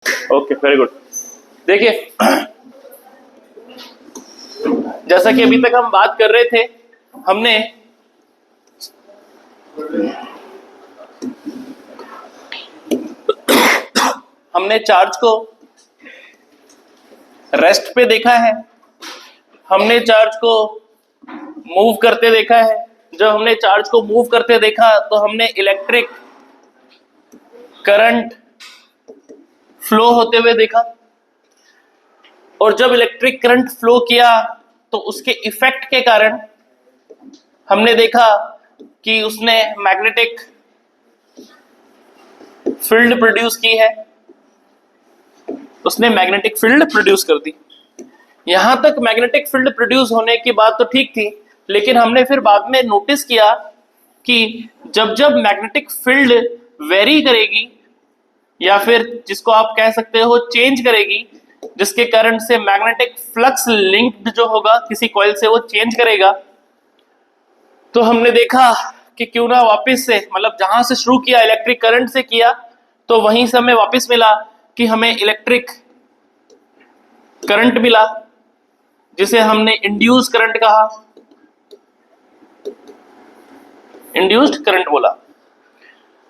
Okay, very good. देखिए, जैसा कि अभी तक हम बात कर रहे थे, हमने चार्ज को रेस्ट पे देखा है, हमने चार्ज को मूव करते देखा है। जब हमने चार्ज को मूव करते देखा तो हमने इलेक्ट्रिक करंट फ्लो होते हुए देखा, और जब इलेक्ट्रिक करंट फ्लो किया तो उसके इफेक्ट के कारण हमने देखा कि उसने मैग्नेटिक फील्ड प्रोड्यूस की है, उसने मैग्नेटिक फील्ड प्रोड्यूस कर दी। यहां तक मैग्नेटिक फील्ड प्रोड्यूस होने की बात तो ठीक थी, लेकिन हमने फिर बाद में नोटिस किया कि जब जब मैग्नेटिक फील्ड वेरी करेगी, या फिर जिसको आप कह सकते हो चेंज करेगी, जिसके कारण से मैग्नेटिक फ्लक्स लिंक्ड जो होगा किसी कॉइल से वो चेंज करेगा, तो हमने देखा कि क्यों ना वापस से, मतलब जहां से शुरू किया इलेक्ट्रिक करंट से किया, तो वहीं से हमें वापस मिला कि हमें इलेक्ट्रिक करंट मिला, जिसे हमने इंड्यूस करंट कहा, इंड्यूस्ड करंट बोला।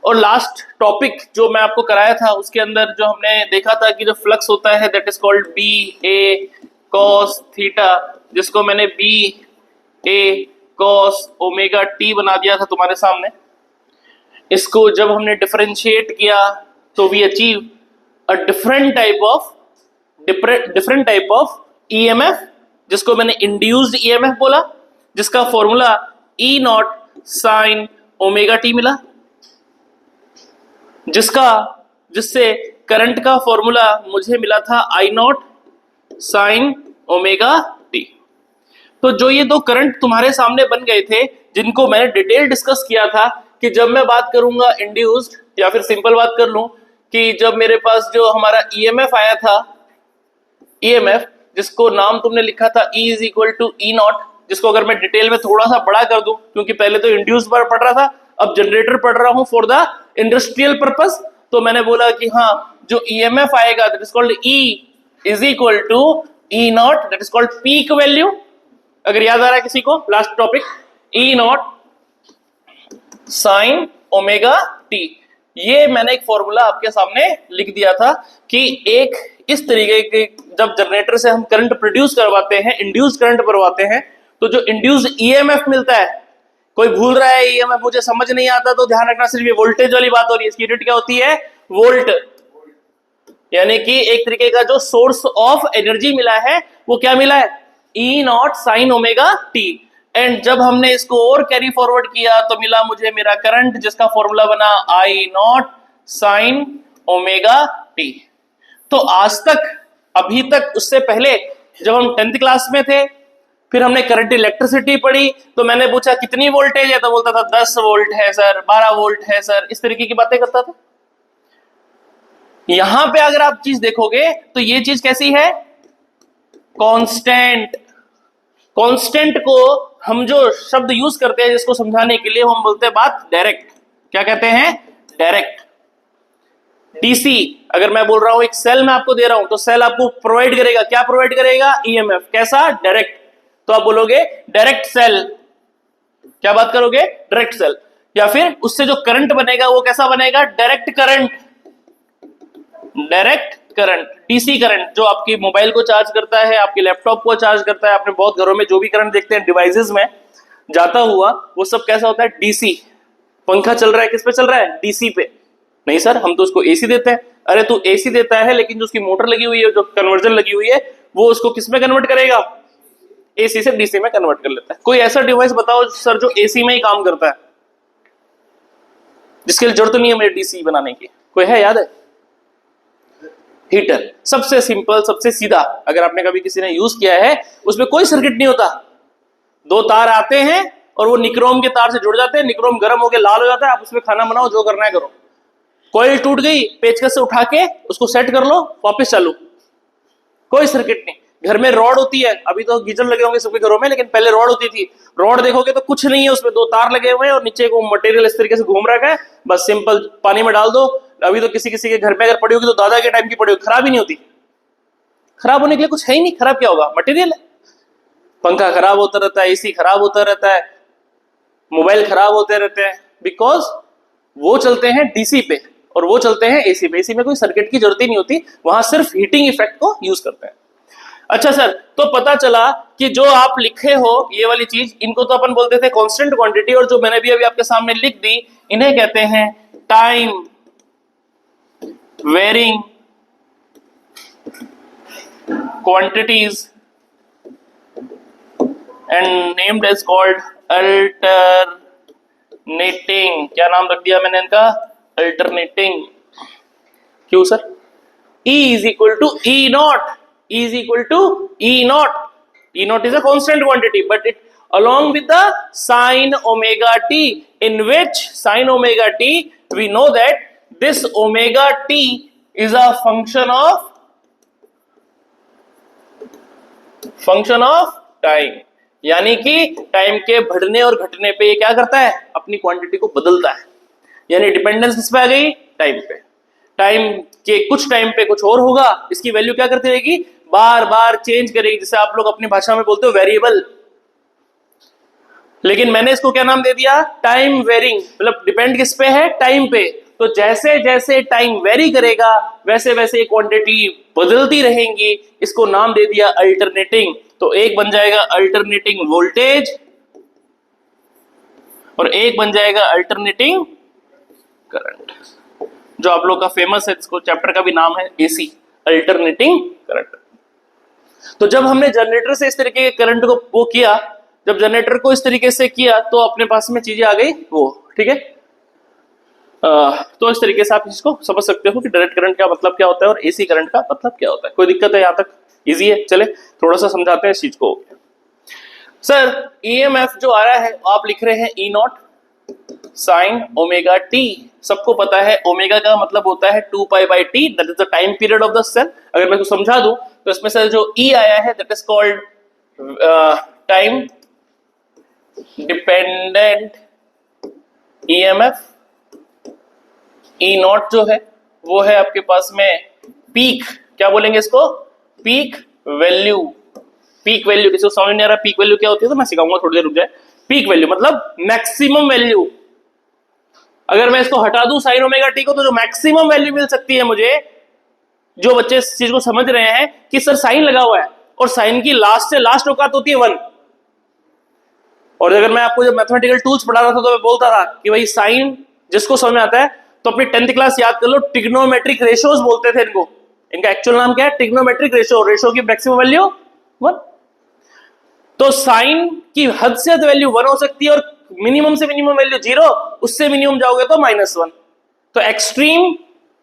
और लास्ट टॉपिक जो मैं आपको कराया था उसके अंदर जो हमने देखा था कि जो फ्लक्स होता है that is called B A cos theta, जिसको मैंने B A cos omega T बना दिया था तुम्हारे सामने। इसको जब हमने डिफरेंशिएट किया तो we achieve a different type of EMF, जिसको मैंने इंड्यूस्ड ईएमएफ बोला, जिसका formula E naught sine omega T मिला, जिससे करंट का फॉर्मूला मुझे मिला था I naught sine omega T. तो जो ये दो करंट तुम्हारे सामने बन गए थे, जिनको मैंने डिटेल डिस्कस किया था कि जब मैं बात करूंगा इंड्यूस्ड, या फिर सिंपल बात कर लूं कि जब मेरे पास जो हमारा ईएमएफ आया था, ईएमएफ जिसको नाम तुमने लिखा था E is equal to E naught, जिसको अगर मैं डिटेल में थोड़ा सा बड़ा कर दूं, क्योंकि पहले तो इंड्यूस पर पढ़ रहा था, अब जनरेटर पढ़ रहा हूं फॉर द इंडस्ट्रियल पर्पस, तो मैंने बोला कि हाँ, जो ईएमएफ आएगा that is called E is equal to E naught, that is called peak value. अगर याद आ रहा है किसी को last topic, E naught sine omega T. ये मैंने एक फॉर्मूला आपके सामने लिख दिया था कि एक इस तरीके के जब जनरेटर से हम करंट प्रोड्यूस करवाते हैं, इंड्यूस करंट करवाते हैं, तो जो इंड्यूस्ड ईएमएफ मिलता है, कोई भूल रहा है ईएमएफ मुझे समझ नहीं आता तो ध्यान रखना, सिर्फ ये वोल्टेज वाली बात हो रही है। इसकी यूनिट क्या होती है? वोल्ट। यानी कि एक तरीके का जो सोर्स ऑफ एनर्जी मिला है वो क्या मिला है? E naught sine omega T. And जब हमने इसको और कैरी फॉरवर्ड किया तो मिला मुझे मेरा करंट, जिसका फॉर्मूला बना I naught sine omega T. तो आज तक, अभी तक, उससे पहले जब हम 10th क्लास में थे, फिर हमने करंट इलेक्ट्रिसिटी पढ़ी, तो मैंने पूछा कितनी वोल्टेज है, तो बोलता था 10 वोल्ट है सर, 12 वोल्ट है सर, इस तरीके की बातें करता था। यहां पे अगर आप चीज देखोगे तो ये चीज कैसी है? कांस्टेंट। कांस्टेंट को हम जो शब्द यूज करते हैं जिसको समझाने के लिए, हम बोलते हैं बात डायरेक्ट। क्या कहते हैं? डायरेक्ट। डीसी, अगर मैं बोल रहा हूं एक सेल मैं आपको दे रहा हूं, तो सेल आपको प्रोवाइड करेगा, क्या प्रोवाइड करेगा? ईएमएफ। कैसा? डायरेक्ट। तो आप बोलोगे डायरेक्ट सेल। क्या बात करोगे? Direct cell. या फिर उससे जो करंट बनेगा वो कैसा बनेगा? Direct current. Direct current, DC current, जो आपकी मोबाइल को चार्ज करता है, आपके लैपटॉप को चार्ज करता है, आपने बहुत घरों में जो भी करंट देखते हैं डिवाइसेस में जाता हुआ, वो सब कैसा होता है? डीसी। पंखा चल रहा है, किस पे चल रहा है? डीसी पे। नहीं सर, हम तो उसको एसी देते हैं। अरे तू एसी देता है, लेकिन जो उसकी मोटर लगी हुई है, जो कन्वर्जन लगी हुई है, वो उसको किस में कन्वर्ट करेगा? एसी से डीसी में कन्वर्ट कर लेता है। कोई ऐसा डिवाइस बताओ सर जो एसी में ही काम करता है, जिसके लिए जरूरत नहीं है मेरे डीसी बनाने की? कोई है? याद है? हीटर। सबसे सिंपल, सबसे सीधा। अगर आपने कभी किसी ने यूज किया है, उसमें कोई सर्किट नहीं होता, दो तार आते हैं और वो निक्रोम के तार से जुड़ जाते हैं, निक्रोम गर्म होकर लाल हो जाता है, आप उसमें खाना बनाओ, जो करना है करो। कॉइल टूट गई, पेचकस से उठा के उसको सेट कर लो, वापस चालू। कोई सर्किट नहीं। घर में रॉड होती है, अभी तो गीजर लगे होंगे सबके घरों में, लेकिन पहले रॉड होती थी। रॉड देखोगे तो कुछ नहीं है, उसमें दो तार लगे हुए हैं और नीचे को मटेरियल इस तरीके से घूम रखा है, बस सिंपल पानी में डाल दो, अभी तो किसी किसी के घर में अगर पड़ी होगी तो दादा के टाइम की पड़ी होगी, खराब ही नहीं होती। खराब होने के लिए कुछ है ही नहीं, खराब क्या होगा, मटेरियल है। पंखा खराब होता रहता है, एसी खराब होता रहता है, मोबाइल खराब होते रहते हैं, बिकॉज वो चलते हैं डीसी पे और वो चलते हैं एसी पे। एसी में कोई सर्किट की जरूरत ही नहीं होती, वहां सिर्फ हीटिंग इफेक्ट को यूज करते हैं। अच्छा सर, तो पता चला कि जो आप लिखे हो ये वाली चीज, इनको तो अपन बोलते थे कांस्टेंट क्वांटिटी, और जो मैंने भी अभी आपके सामने लिख दी इन्हें कहते हैं time varying quantities and named as called alternating. क्या नाम रख दिया मैंने इनका, अल्टरनेटिंग। क्यों sir, E is equal to E naught. E is equal to E naught. E naught is a constant quantity, but it along with the sine omega t, in which sine omega t we know that this omega t is a function of time. यानी कि time के बढ़ने और घटने पे ये क्या करता है, अपनी क्वांटिटी को बदलता है। यानी डिपेंडेंस किस पे आ गई, टाइम पे। टाइम के कुछ टाइम पे कुछ और होगा, इसकी वैल्यू क्या करती रहेगी, बार बार चेंज करेगी, जिसे आप लोग अपनी भाषा में बोलते हो वेरिएबल। लेकिन मैंने इसको क्या नाम दे दिया, टाइम वेरिंग, मतलब डिपेंड किस पे है, टाइम पे। तो जैसे जैसे टाइम वेरी करेगा वैसे वैसे क्वांटिटी बदलती रहेंगी, इसको नाम दे दिया अल्टरनेटिंग। तो एक बन जाएगा अल्टरनेटिंग वोल्टेज और एक बन जाएगा अल्टरनेटिंग करंट, जो आप लोग का फेमस है, इसको चैप्टर का भी नाम है एसी, अल्टरनेटिंग करंट। तो जब हमने जनरेटर से इस तरीके के करंट को वो किया, जब जनरेटर को इस तरीके से किया तो अपने पास में चीजें आ गई वो, ठीक है। तो इस तरीके से आप इसको समझ सकते हो कि डायरेक्ट करंट का मतलब क्या होता है और एसी करंट का मतलब क्या होता है। कोई दिक्कत है, यहां तक इजी है। चले थोड़ा सा समझाते हैं इस चीज को। सर ईएमएफ जो आ रहा है आप लिख रहे हैं E naught sine omega T. सबको पता है ओमेगा का मतलब होता है 2π/t, that is the time period of the cell. अगर मैं इसको समझा दूं तो इसमें से जो ई आया है that is called time dependent EMF. E not जो है वो है आपके पास में पीक, क्या बोलेंगे इसको, पीक वैल्यू। पीक वैल्यू किसी को समझ नहीं आ रहा पीक वैल्यू क्या होती है तो मैं सिखाऊंगा, थोड़ी देर रुक जाए। पीक वैल्यू मतलब मैक्सिमम वैल्यू। अगर मैं इसको हटा दूं साइन ओमेगा टी को तो जो मैक्सिमम वैल्यू मिल सकती है मुझे, जो बच्चे इस चीज को समझ रहे हैं कि सर साइन लगा हुआ है और साइन की लास्ट से लास्ट औकात होती है 1। और अगर मैं आपको जब मैथमेटिकल टूल्स पढ़ा रहा था तो मैं बोलता था कि भाई साइन जिसको समझ में आता है तो अपनी 10th क्लास याद कर लो, ट्रिग्नोमेट्रिक रेशियोज बोलते थे इनको। इनका एक्चुअल नाम क्या है, ट्रिग्नोमेट्रिक रेशियो। रेशियो की मैक्सिमम वैल्यू 1। तो साइन की हद से हद वैल्यू 1 हो सकती है और मिनिमम से मिनिमम वैल्यू 0, उससे मिनिमम जाओगे तो -1। तो एक्सट्रीम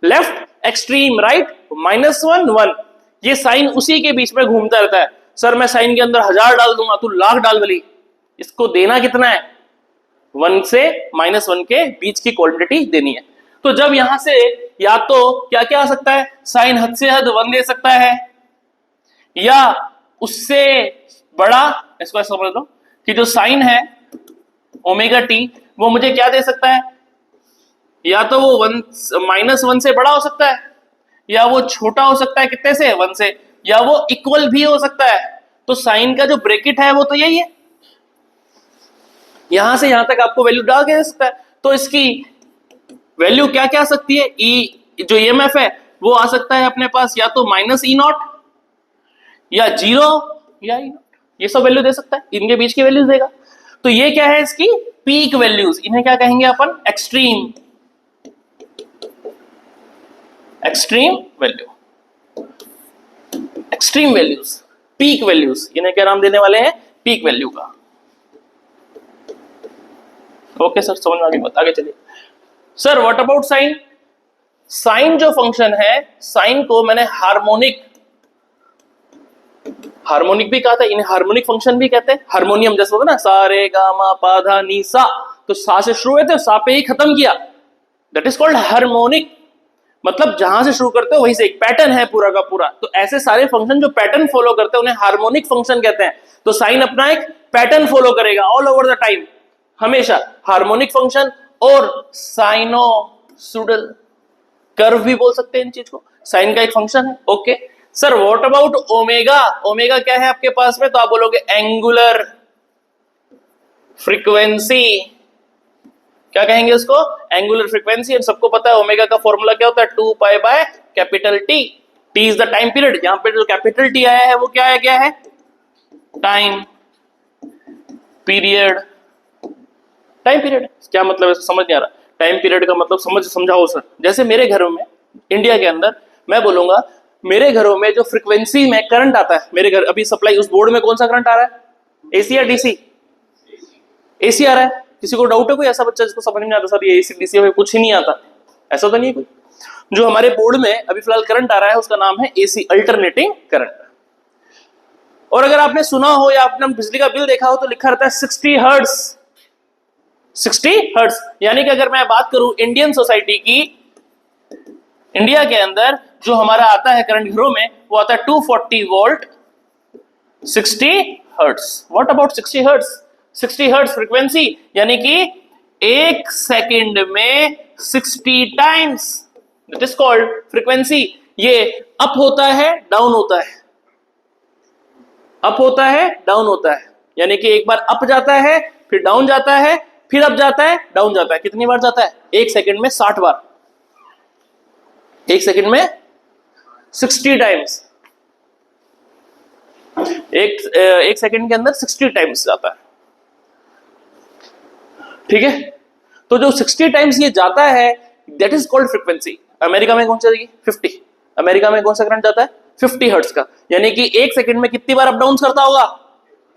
लेफ्ट एक्सट्रीम राइट -1 1, ये साइन उसी के बीच में घूमता रहता है। सर मैं साइन के अंदर 1000 डाल दूंगा तू लाख डाल भली, इसको देना कितना है, 1 से -1 के बीच की क्वांटिटी देनी है। तो जब यहां से या तो क्या क्या आ सकता है, साइन हद से हद 1 दे सकता है या उससे बड़ा, इसको ऐसा समझ लो कि जो साइन है ओमेगा टी वो मुझे क्या दे सकता है, या तो वो -1 से बड़ा हो सकता है या वो छोटा हो सकता है कितने से, 1 से, या वो इक्वल भी हो सकता है। तो साइन का जो ब्रैकेट है वो तो यही है, यहां से यहां तक आपको वैल्यू डाल के दे सकता है। तो इसकी वैल्यू क्या क्या आ सकती है, ई जो ईएमएफ है वो आ सकता है अपने पास या तो -E0 या 0 या E0, ये सब वैल्यू दे सकता है, इनके बीच की वैल्यूज देगा। तो ये क्या है, इसकी पीक वैल्यूज, इन्हें क्या कहेंगे अपन, extreme value, extreme values, peak values, इन्हें क्या नाम देने वाले हैं, पीक वैल्यू का। ओके सर, समझ में आ गई बात, आगे चलिए। Sir what about sine. Sine जो फंक्शन है, साइन को मैंने हार्मोनिक भी कहा था, इन्हें हार्मोनिक फंक्शन भी कहते हैं। हारमोनियम जैसे होता है ना, सा रे गा मा पा धा नी सा, तो सा से शुरू हुए थे सा पे ही खत्म किया, दैट इज कॉल्ड हार्मोनिक। मतलब जहां से शुरू करते हो वहीं से एक पैटर्न है पूरा का पूरा। तो ऐसे सारे फंक्शन जो पैटर्न फॉलो करते हैं उन्हें हार्मोनिक फंक्शन कहते हैं। तो साइन अपना एक पैटर्न फॉलो करेगा ऑल ओवर द टाइम, हमेशा हार्मोनिक फंक्शन और साइनोसुडल। कर्व भी बोल सकते हैं इन चीज को, साइन का एक फंक्शन है। Okay sir, what about omega? Omega क्या है आपके पास में? तो आप बोलोगे एंगुलर फ्रीक्वेंसी। क्या कहेंगे उसको? Angular frequency. और सबको पता है ओमेगा का फॉर्मूला क्या होता है? 2 pi by capital T. T is the time period. यहां पे जो कैपिटल टी आया है वो क्या है? क्या है? Time period. टाइम पीरियड क्या मतलब है? समझ नहीं आ रहा। टाइम पीरियड का मतलब समझाओ सर। जैसे मेरे घरों में, इंडिया के अंदर, मैं बोलूंगा मेरे घरों में जो फ्रीक्वेंसी में करंट आता है, मेरे घर अभी सप्लाई, उस बोर्ड में कौन सा करंट आ रहा है? एसी या डीसी? एसी आ रहा है। किसी को डाउट है कोई ऐसा बच्चा जिसको समझ में आता सर ये एसी डीसी में कुछ ही नहीं आता? ऐसा तो नहीं कोई। जो हमारे बोर्ड में अभी फिलहाल करंट आ रहा है उसका नाम है एसी, अल्टरनेटिंग करंट। और अगर आपने सुना हो या आपने बिजली का बिल देखा हो तो लिखा रहता है 60 हर्ट्ज। 60 हर्ट्ज यानी कि अगर मैं बात करूं इंडियन सोसाइटी की, इंडिया के अंदर जो हमारा आता है करंट घरों में वो आता है 240 volt 60 hertz. What about 60 hertz? 60 hertz frequency यानी कि एक सेकंड में 60 times, that is called frequency. ये अप होता है, डाउन होता है, अप होता है, डाउन होता है। यानी कि एक बार अप जाता है, फिर डाउन जाता है, फिर अप जाता है, डाउन जाता है। कितनी बार जाता है? एक सेकंड में 60 बार। एक सेकंड में 60 टाइम्स। एक सेकंड के अंदर 60 टाइम्स जाता है। ठीक है, तो जो 60 टाइम्स ये जाता है that is called frequency. America में कौन सा जाएगी? 50। अमेरिका में कौन सा करंट जाता है? 50 हर्ट्ज का। यानी कि एक सेकंड में कितनी बार अप डाउन करता होगा?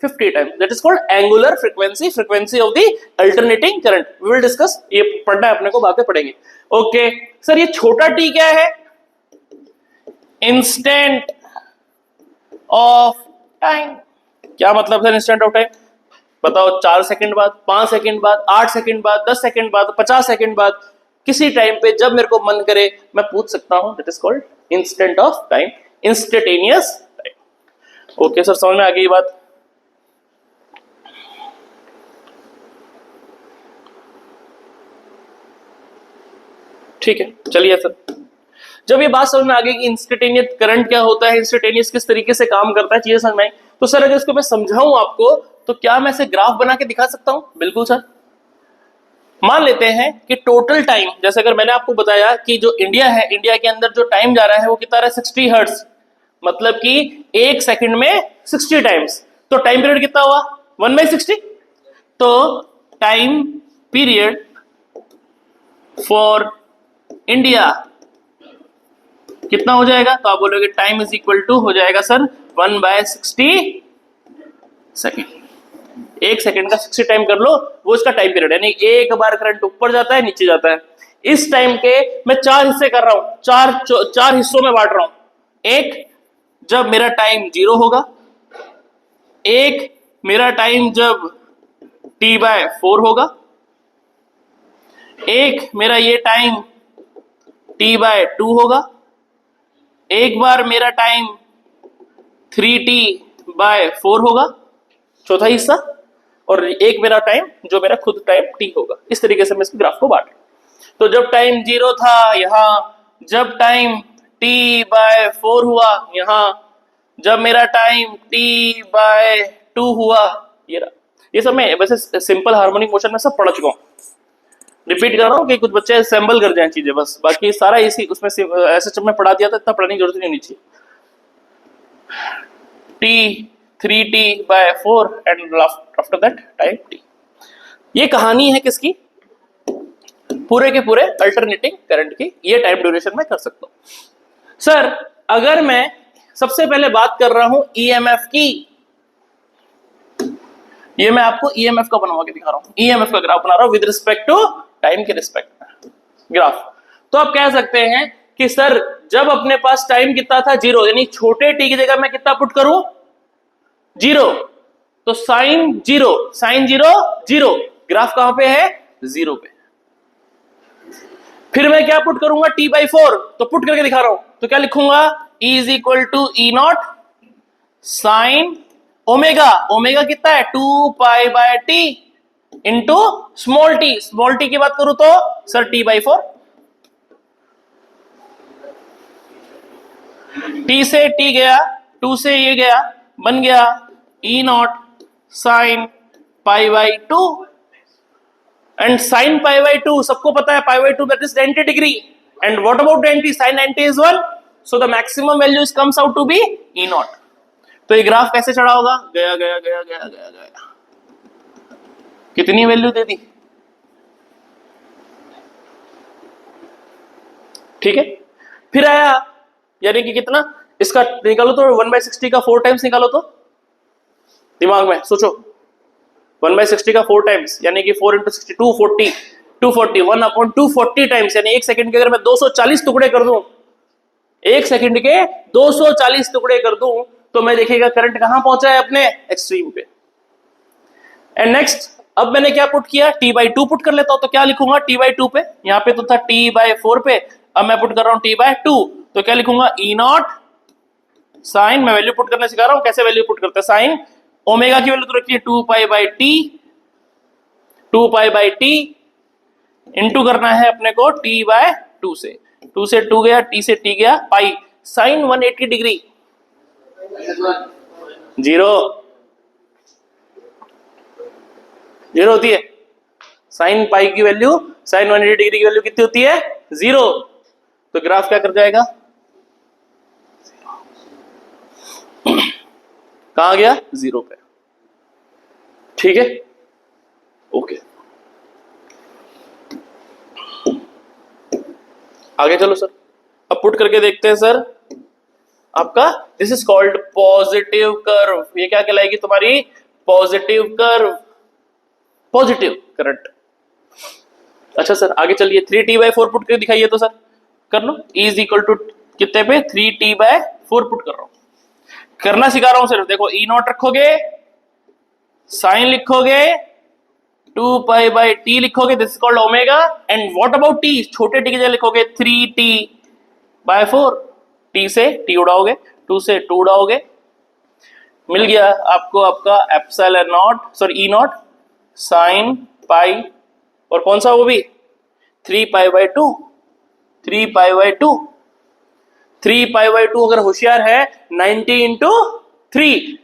50 times. That is called angular frequency, frequency of the alternating current. We will discuss, ये पढ़ना है अपने को, बातें पढ़ेंगे। ओके सर, ये छोटा टी क्या है? Instant of time. क्या मतलब है इंस्टेंट ऑफ टाइम? बताओ, 4 सेकंड बाद, 5 सेकंड बाद, 8 सेकंड बाद, 10 सेकंड बाद, 50 सेकंड बाद, किसी टाइम पे जब मेरे को मन करे मैं पूछ सकता हूं। That is called instant of time, instantaneous time. Okay sir, समझ में आ गई बात? ठीक है, चलिए सर, जब ये बात समझ में आ गई कि इंस्टेंटेनियस करंट क्या होता है, इंस्टेंटेनियस किस तरीके से काम करता है, चीजें समझ में आई, तो सर अगर इसको मैं समझाऊं आपको तो क्या मैं इसे ग्राफ बना के दिखा सकता हूं? बिल्कुल सर। मान लेते हैं कि टोटल टाइम, जैसे अगर मैंने आपको बताया कि जो इंडिया है, इंडिया के अंदर जो टाइम जा रहा है वो कितना रहा है? 60 हर्ट्ज। मतलब कि एक सेकंड में 60 टाइम्स। तो टाइम पीरियड कितना हुआ? 1/60। तो टाइम पीरियड फॉर इंडिया कितना हो जाएगा? तो आप बोलोगे टाइम इज इक्वल टू हो जाएगा सर 1/60 सेकेंड। एक सेकंड का 60 टाइम कर लो, वो इसका टाइम पीरियड है। यानी एक बार करंट ऊपर जाता है, नीचे जाता है। इस टाइम के मैं 4 हिस्से कर रहा हूं, चार हिस्सों में बांट रहा हूं। एक, जब मेरा टाइम 0 होगा। एक, मेरा टाइम जब T/4 होगा। एक, मेरा ये टाइम T/2 होगा। एक बार मेरा टाइम 3T/4 होगा, चौथा हिस्सा। और एक मेरा टाइम जो मेरा खुद टाइम T होगा। इस तरीके से मैं इस ग्राफ को बांट। तो जब टाइम 0 था यहां, जब टाइम T/4 हुआ यहां, जब मेरा टाइम T/2 हुआ, ये सब मैं वैसे सिंपल हार्मोनिक मोशन में सब पढ़ चुका हूं। रिपीट कर रहा हूं कि कुछ बच्चे असेंबल कर जाएं चीजें, बस बाकी सारा इसी उसमें ऐसे जब मैं पढ़ा दिया था, इतना पढ़ने की जरूरत नहीं होनी चाहिए। T3T/4 and after that time T। ये कहानी है किसकी? पूरे के पूरे अल्टरनेटिंग करंट की। ये टाइम ड्यूरेशन में कर सकता हूं। सर अगर मैं सबसे पहले बात कर रहा हूं ईएमएफ की, ये मैं आपको ईएमएफ का बनवा के दिखा रहा हूं। ईएमएफ का ग्राफ बना रहा हूं विद रिस्पेक्ट टू टाइम के रिस्पेक्ट में ग्राफ। तो आप कह सकते हैं कि सर जब अपने पास टाइम कितना था? 0, यानी छोटे टी की जगह मैं कितना पुट करूं? 0। तो साइन 0, साइन 0 0। ग्राफ कहां पे है? 0 पे। फिर मैं क्या पुट करूंगा? T/4। तो पुट करके दिखा रहा हूं, तो क्या लिखूंगा? E is equal to E0 sine omega. Omega कितना है? 2π/T into small T. Small T की बात करूं तो सर T/4। टी से टी गया, 2 से ये गया, बन गया E naught sine pi by 2, and sine pi by 2 सबको पता है, pi by 2 that is 90 degree, and what about 90? Sine 90 is 1, so the maximum value comes out to be E naught. तो ये ग्राफ कैसे चढ़ा होगा? गया गया गया गया गया गया, कितनी वैल्यू दे दी? ठीक है, फिर आया, यानी कि कितना इसका निकालो तो 1/60 का 4 टाइम्स निकालो, तो दिमाग में सोचो 1/60 का 4 टाइम्स यानी कि 4 × 60 240, 240 1/240 टाइम्स, यानी एक सेकंड के अगर मैं 240 टुकड़े कर दूं, एक सेकंड के 240 टुकड़े कर दूं, तो मैं देखिएगा करंट कहां पहुंचा है? अपने एक्सट्रीम पे। एंड नेक्स्ट, अब मैंने क्या पुट किया? t/2 पुट कर लेता हूं, तो क्या लिखूंगा t/2 पे? यहां पे तो था t/4 पे, अब मैं पुट कर रहा हूं t/2, तो क्या लिखूंगा? ई नॉट साइन, मैं वैल्यू पुट करना सिखा रहा हूं, कैसे वैल्यू पुट करते हैं। साइन ओमेगा की वैल्यू तो रखिए 2π/t इंटू करना है अपने को t/2 से, 2 से 2 गया, t से t गया, पाई साइन 180 डिग्री 0 होती है। साइन पाई की वैल्यू, साइन 180 डिग्री की वैल्यू कितनी होती है? 0। तो ग्राफ क्या कर जाएगा? कहां गया? 0 पे। ठीक है, ओके, आगे चलो सर, अब पुट करके देखते हैं सर। आपका this is called positive curve, ये क्या कहलाएगी तुम्हारी? Positive curve, positive current. अच्छा सर आगे चलिए, 3t/4 पुट करके दिखाइए तो सर, कर लो। E इज इक्वल टू कितने पे? 3t/4 पुट कर रहा हूं, करना सिखा रहा हूं सिर्फ। देखो ई नॉट रखोगे, साइन लिखोगे, 2π/t लिखोगे, this is called omega, and what about t? छोटे t की जगह लिखोगे 3t/4, t से t उड़ाओगे, 2 से 2 उड़ाओगे, मिल गया आपको आपका epsilon not, sorry E naught sine पाई, और कौन सा वो भी? 3π/2, 3π/2, 3π/2 अगर होशियार है 90 × 3,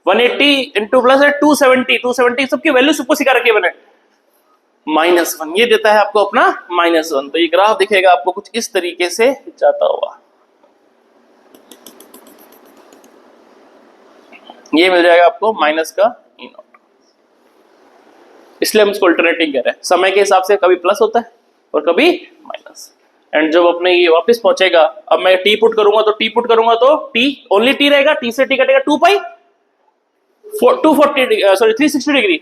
180 इंटू प्लस है 270, 270 सबकी वैल्यू सबको सिखा रखी है मैंने। -1 ये देता है आपको अपना -1। तो ये ग्राफ दिखेगा आपको कुछ इस तरीके से जाता हुआ, ये मिल जाएगा आपको माइनस का ई नॉट, इसलिए हम इसको अल्टरनेटिंग कह रहे हैं। समय के हिसाब से कभी प्लस होता है और कभी माइनस, एंड जब अपने ये वापस पहुंचेगा, अब मैं टी पुट करूंगा तो टी पुट करूंगा तो टी ओनली टी रहेगा, टी से टी कटेगा 2π 360 डिग्री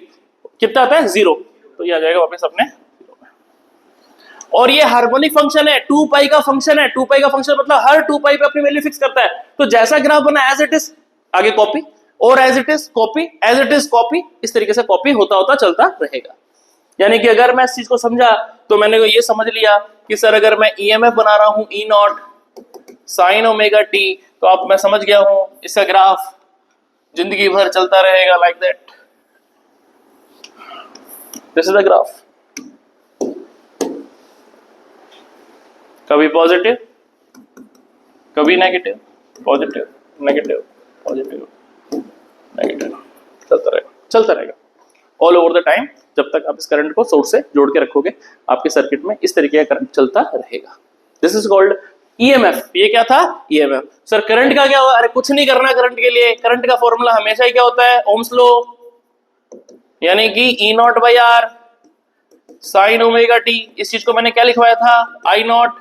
कितना आता है? 0, तो ये आ जाएगा वापस अपने। और ये हार्मोनिक फंक्शन है, 2π का फंक्शन है, 2π का फंक्शन मतलब हर 2π पे अपनी वैल्यू फिक्स करता है। तो जैसा ग्राफ बना एज इट इज आगे कॉपी, और as it is copy, as it is copy, इस तरीके से कॉपी होता होता चलता रहेगा। यानी कि अगर मैं इस चीज को समझा तो मैंने ये समझ लिया कि सर अगर मैं ईएमएफ बना रहा हूं ई नॉट साइन ओमेगा टी, तो आप मैं समझ गया हूं इसका ग्राफ जिंदगी भर चलता रहेगा like that. This is the graph, कभी पॉजिटिव कभी negative, positive negative, positive negative, चलता रहेगा ऑल ओवर द टाइम। जब तक आप इस करंट को सोर्स से जोड़ के रखोगे आपके सर्किट में इस तरीके का करंट चलता रहेगा। This is called EMF. ये क्या था? ईएमएफ। सर करंट का क्या हुआ? अरे कुछ नहीं करना करंट के लिए, करंट का फॉर्मूला हमेशा ही क्या होता है? ओम्स लॉ, यानी कि E naught by R sine omega T. इस चीज को मैंने क्या लिखवाया था? आई नॉट,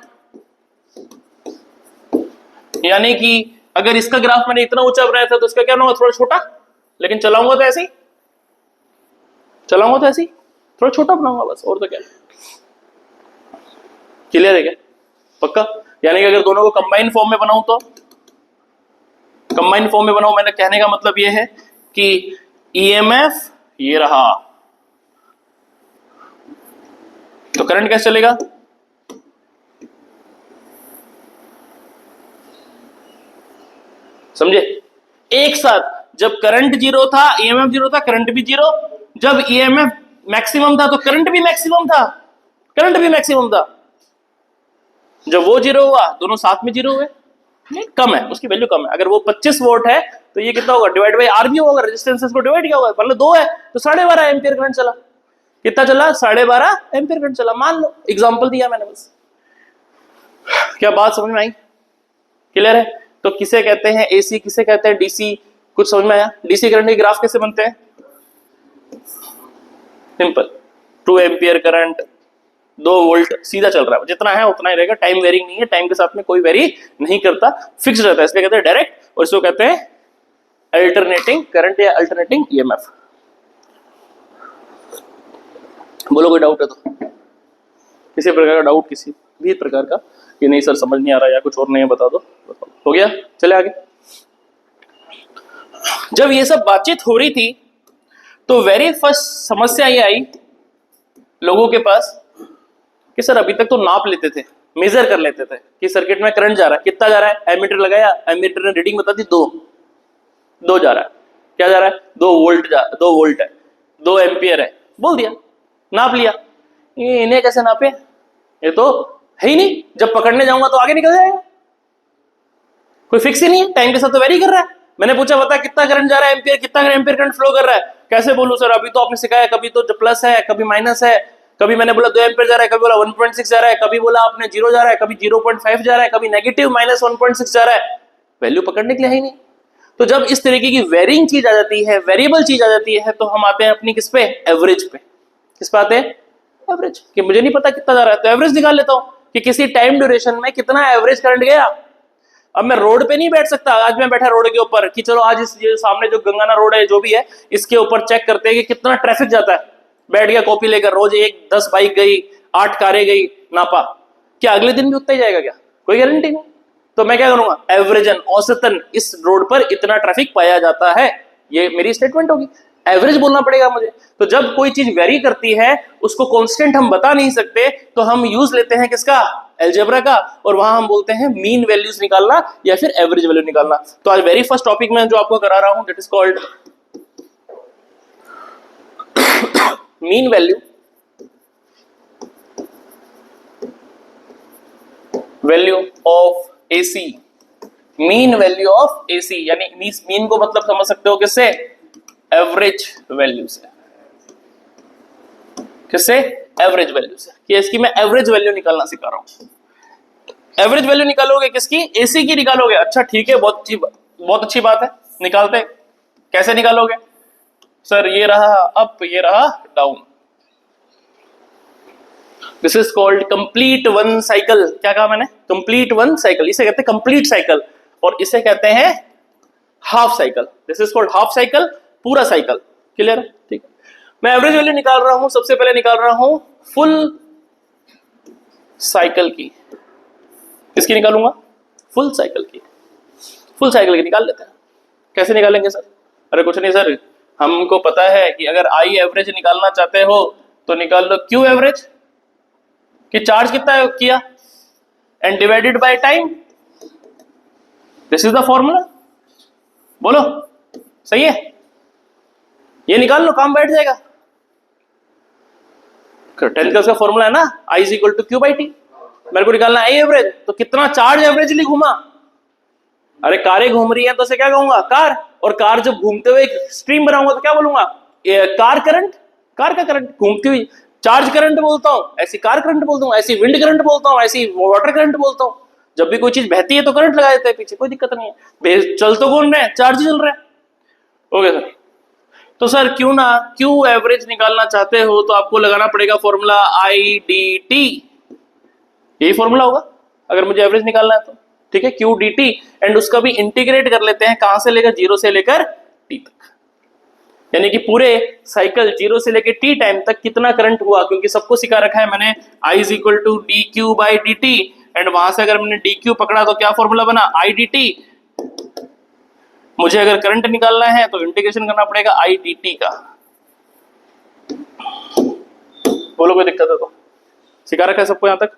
यानी कि अगर इसका ग्राफ मैंने इतना ऊंचा बनाया था तो इसका क्या होगा? थोड़ा छोटा, लेकिन चलाऊंगा तो ऐसे ही, चलाऊंगा तो ऐसे ही थोड़ा छोटा बनाऊंगा बस, और तो क्या। क्लियर है क्या? पक्का? यानी कि अगर दोनों को कंबाइन फॉर्म में बनाऊं तो कंबाइन फॉर्म में बनाऊं, मैंने कहने का मतलब यह है कि ईएमएफ ये रहा, तो करंट कैसे चलेगा? समझे? एक साथ जब करंट 0 था, ईएमएफ 0 था, करंट भी 0। जब ईएमएफ मैक्सिमम था तो करंट भी मैक्सिमम था, करंट भी मैक्सिमम था। जब वो 0 हुआ दोनों साथ में 0 हुए। कम है, उसकी वैल्यू कम है। अगर वो 25 वोल्ट है तो ये कितना होगा, डिवाइड बाई आर भी होगा, रेजिस्टेंसेस को डिवाइड किया होगा, मतलब 2 है तो 12.5 एम्पियर करंट चला। कितना चला, 12.5 एम्पियर करंट चला, मान लो, एग्जांपल दिया मैंने बस। क्या बात समझ में आई, क्लियर है? तो किसे कहते हैं एसी, किसे कहते हैं डीसी, कुछ समझ में आया? डीसी करंट के ग्राफ कैसे बनते हैं, सिंपल, 2 एम्पियर करंट 2 वोल्ट सीधा चल रहा है, जितना है उतना ही रहेगा, टाइम वेरिंग नहीं है, टाइम के साथ में कोई वेरी नहीं करता, फिक्स रहता है, इसलिए कहते हैं डायरेक्ट, और इसको कहते हैं अल्टरनेटिंग करंट या अल्टरनेटिंग ईएमएफ। बोलो कोई डाउट है तो, किसी प्रकार का डाउट, किसी भी प्रकार का कि नहीं सर समझ नहीं आ रहा या कुछ और नहीं है बता दो, हो गया, चले आगे। जब ये सब बातचीत हो रही थी तो वेरी फर्स्ट समस्या ये आई लोगों के पास कि सर अभी तक तो नाप लेते थे, मेजर कर लेते थे कि सर्किट में करंट जा रहा है, कितना जा रहा है, एमीटर लगाया, एमीटर ने रीडिंग बता दी 2 जा रहा है, क्या जा रहा है, 2 वोल्ट है, 2 एम्पियर है, बोल दिया, नाप लिया। ये इन्हें कैसे नापे, ये तो है ही नहीं, जब पकड़ने जाऊंगा तो आगे निकल जाएगा, कोई फिक्स ही नहीं है, टाइम के साथ तो वेरी कर रहा है। मैंने पूछा बता कितना करंट जा रहा है, एम्पियर, कितना एम्पियर करंट फ्लो कर रहा है, कैसे बोलूं सर, अभी तो आपने सिखाया, कभी तो प्लस है, कभी माइनस है, कभी मैंने बोला 2 एम्पियर जा रहा है, कभी बोला 1.6 जा रहा है, कभी बोला आपने 0 जा रहा है, कभी 0.5 जा रहा है, कभी नेगेटिव -1.6 जा रहा है, वैल्यू पकड़ने के लिए है ही नहीं। तो जब इस तरीके की वेरिंग चीज आ जाती है, वेरिएबल चीज आ जाती है, तो हम आते हैं अपनी किस पे, एवरेज पे। किस पे आते हैं, एवरेज, कि मुझे नहीं पता कितना जा रहा है तो एवरेज निकाल लेता हूं कि किसी टाइम ड्यूरेशन में कितना एवरेज करंट गया। अब मैं रोड पे नहीं बैठ सकता, आज मैं बैठा रोड के ऊपर कि चलो आज इस ये सामने जो गंगाना रोड है जो भी है इसके ऊपर चेक करते हैं कि कितना ट्रैफिक जाता है, बैठ गया कॉपी लेकर, रोज 10 बाइक गई, 8 कारें गई, नापा, क्या अगले दिन भी उतना ही जाएगा क्या, कोई गारंटी नहीं। तो मैं क्या करूंगा, एवरेजन, औसतन इस रोड पर इतना ट्रैफिक पाया जाता है, ये मेरी स्टेटमेंट होगी, एवरेज बोलना पड़ेगा मुझे। तो जब कोई चीज वेरी करती है उसको कांस्टेंट हम बता नहीं सकते, तो हम यूज लेते हैं किसका, अलजेब्रा का, और वहां हम बोलते हैं मीन वैल्यूज निकालना या फिर एवरेज वैल्यू निकालना। तो आज वेरी फर्स्ट टॉपिक में जो आपको करा रहा हूं that is called mean value, value of AC, mean value of AC, यानी मीन को मतलब समझ सकते हो किससे, एवरेज वैल्यू से, किससे, एवरेज वैल्यू से, कि इसकी मैं एवरेज वैल्यू निकालना सिखा रहा हूं। एवरेज वैल्यू निकालोगे किसकी, एसी की निकालोगे, अच्छा ठीक है, बहुत अच्छी बात है, निकालते हैं। कैसे निकालोगे सर, ये रहा अप, ये रहा down, this is called complete one cycle. क्या कहा मैंने, कंप्लीट वन साइकिल, इसे कहते हैं कंप्लीट साइकिल, और इसे कहते हैं half cycle, this is called half cycle, पूरा साइकिल, क्लियर है, ठीक है। मैं एवरेज वैल्यू निकाल रहा हूं, सबसे पहले निकाल रहा हूं फुल साइकिल की, किसकी निकालूंगा, फुल साइकिल की, फुल साइकिल की निकाल लेते हैं। कैसे निकालेंगे सर, अरे कुछ नहीं सर, हमको पता है कि अगर आई एवरेज निकालना चाहते हो तो निकाल लो क्यू एवरेज, कि चार्ज कितना किया and divided by time, this is the formula, बोलो सही है, ये निकाल लो, काम बैठ जाएगा। 10th क्लास का फॉर्मूला है ना, I is equal to Q by T. मेरे को निकालना आई एवरेज, तो कितना चार्ज एवरेजली घूमा, अरे कारें घूम रही है तो उसे क्या कहूंगा, कार, और कार जब घूमते हुए एक स्ट्रीम बनाऊंगा तो क्या बोलूंगा, कार करंट, कार का करंट, घूमती हुई चार्ज करंट बोलता हूं, ऐसी कार करंट बोलता हूं, ऐसी विंड करंट बोलता हूं, ऐसी वाटर करंट बोलता हूं। जब भी कोई चीज बहती है तो करंट लगा देते हैं पीछे, कोई दिक्कत नहीं है, चल तो कौन रहे हैं, चार्ज चल रहा है। ओके सर, तो सर क्यों ना क्यू एवरेज निकालना चाहते हो तो आपको लगाना पड़ेगा फॉर्मूला आई डी टी, यही फॉर्मूला होगा अगर मुझे एवरेज निकालना है तो, ठीक है, क्यू डी टी, एंड उसका भी इंटीग्रेट कर लेते हैं, कहां से लेकर, 0 से लेकर टी तक, यानी कि पूरे साइकिल 0 से लेकर टी टाइम तक कितना करंट हुआ, क्योंकि सबको सिखा रखा है मैंने I is equal to D Q by D T, and वहां से अगर मैंने डी क्यू पकड़ा तो क्या फॉर्मूला बना, आई डी टी। मुझे अगर करंट निकालना है तो इंटीग्रेशन करना पड़ेगा आई डी टी का। बोलो कोई दिक्कत है तो, सिखा रखा है सबको, यहां तक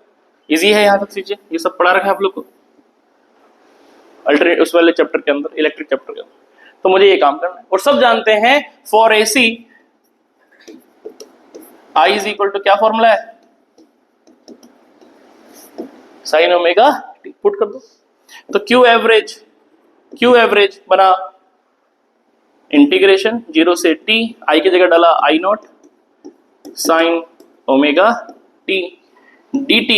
इजी है, यहां तक चीजें ये सब पढ़ा रखा है आप लोग को अल्टरनेट उस वाले चैप्टर के अंदर, इलेक्ट्रिक चैप्टर के अंदर। तो मुझे ये काम करना है, और सब जानते हैं for AC I is equal to क्या फॉर्मूला है, साइन ओमेगा टी, पुट कर दो, तो क्यू एवरेज बना इंटीग्रेशन 0 से t, आई की जगह डाला I naught sine omega T dt,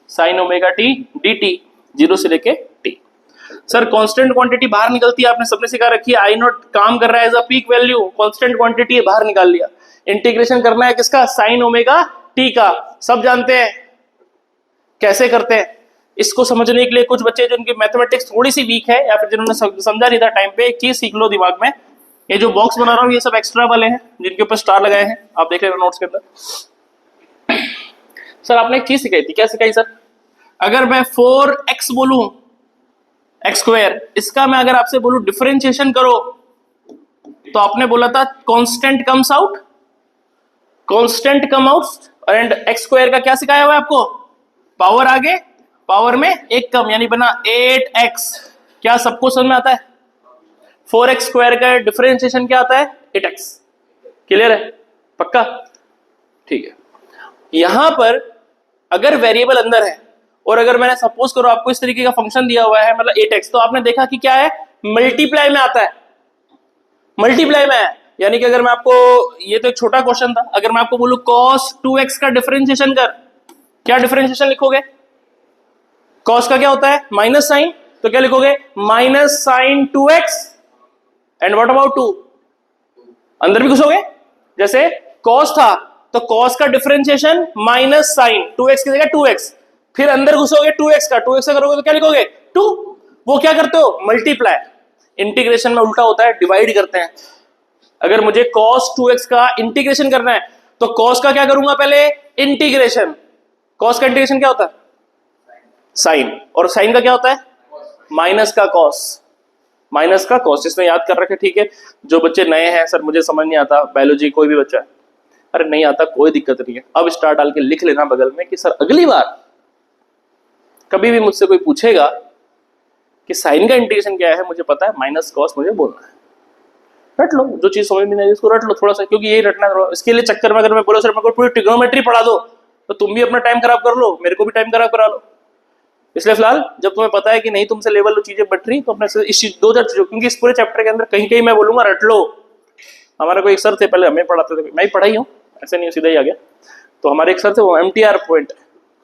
sine omega T dt 0 से लेके t। सर कांस्टेंट क्वांटिटी बाहर निकलती है, आपने सबने सिखा रखी है, आई नॉट काम कर रहा है as a peak value, constant quantity है बाहर निकाल लिया। इंटीग्रेशन करना है किसका, साइन ओमेगा टी का, सब जानते हैं कैसे करते हैं। इसको समझने के लिए कुछ बच्चे जिनकी मैथमेटिक्स थोड़ी सी वीक है या फिर जिन्होंने समझा नहीं था टाइम पे, एक चीज सीख लो दिमाग में, ये जो बॉक्स बना रहा हूं ये सब एक्स्ट्रा वाले हैं जिनके ऊपर स्टार लगाए हैं, आप देख लेना नोट्स के अंदर। सर आपने एक चीज सिखाई थी, क्या सिखाई सर, अगर मैं 4x बोलूं एक्स स्क्वायर, इसका मैं अगर आपसे बोलूं डिफरेंशिएशन करो, तो आपने बोला था constant comes out, constant come out, and x square का क्या सिखाया हुआ है आपको, पावर आगे पावर में एक कम, यानी बना 8x। क्या सबको समझ में आता है, 4x स्क्वायर का डिफरेंशिएशन क्या आता है 8x, क्लियर है, पक्का, ठीक है। यहां पर अगर वेरिएबल अंदर है और अगर मैंने सपोज करो आपको इस तरीके का फंक्शन दिया हुआ है, मतलब 8x, तो आपने देखा कि क्या है, मल्टीप्लाई में आता है, मल्टीप्लाई में है। यानी कि अगर मैं आपको, ये तो एक छोटा क्वेश्चन था, अगर मैं आपको बोलूं cos 2x का डिफरेंशिएशन कर, क्या डिफरेंशिएशन लिखोगे, cos का क्या होता है माइनस साइन, तो क्या लिखोगे minus sine 2x, and what about 2, अंदर भी घुसोगे, जैसे cos था तो cos का डिफरेंशिएशन माइनस साइन 2x की जगह 2x, फिर अंदर घुसोगे 2x का करोगे तो क्या लिखोगे 2, वो क्या करते हो मल्टीप्लाई। इंटीग्रेशन में उल्टा होता है, डिवाइड करते हैं। अगर मुझे cos 2x का इंटीग्रेशन करना है तो cos का क्या करूंगा पहले, इंटीग्रेशन, cos का इंटीग्रेशन क्या होता है साइन, और साइन का क्या होता है माइनस का cos, माइनस का cos, जिसने याद कर रखे ठीक है। जो बच्चे नए हैं सर मुझे समझ नहीं आता बायोलॉजी, कोई भी बच्चा है, अरे नहीं आता कोई दिक्कत नहीं है, अब स्टार डाल के लिख लेना बगल में कि सर अगली बार कभी भी मुझसे कोई पूछेगा कि साइन का इंटीग्रेशन क्या है, मुझे पता है माइनस cos मुझे बोलना है, रट लो, जो चीज समझ में नहीं आई उसको रट लो थोड़ा सा, क्योंकि यही रटना है। इसके लिए चक्कर में अगर मैं बोलो सर मेरे को पूरी ट्रिग्नोमेट्री पढ़ा दो, तो तुम भी अपना टाइम खराब कर लो, मेरे को भी टाइम खराब करा लो। इसलिए फिलहाल जब तुम्हें पता है कि नहीं तुमसे लेवल चीजें बढ़ रही, तो अपने से इस चीज 2-4 चीजों, क्योंकि इस पूरे चैप्टर के अंदर कहीं कहीं मैं बोलूंगा रट लो। हमारा कोई एक सर थे पहले, हमें पढ़ाते थे, मैं ही पढ़ाई हूँ ऐसे नहीं सीधा ही आ गया, तो हमारे एक सर थे वो MTR पॉइंट,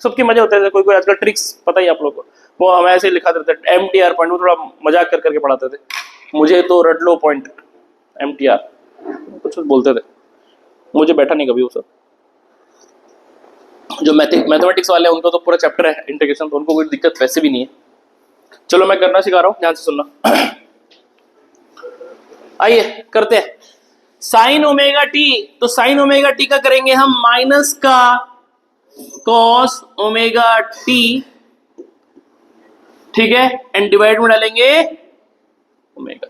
सबके मजे होते थे, कोई कोई आजकल ट्रिक्स पता ही आप लोग को, वो हमें ऐसे लिखा देते थे MTR पॉइंट, वो थोड़ा मजाक कर करके पढ़ाते थे, मुझे तो रट लो पॉइंट MTR कुछ बोलते थे, मुझे बैठा नहीं कभी वो सब। जो मैथमेटिक्स वाले हैं उनको तो पूरा चैप्टर है इंटीग्रेशन, तो उनको कोई दिक्कत वैसे भी नहीं है। चलो मैं करना सिखा रहा हूं, ध्यान से सुनना। आइए करते हैं साइन ओमेगा टी, तो साइन ओमेगा टी का करेंगे हम माइनस का कॉस ओमेगा टी, ठीक है, एंड डिवाइड में डालेंगे ओमेगा।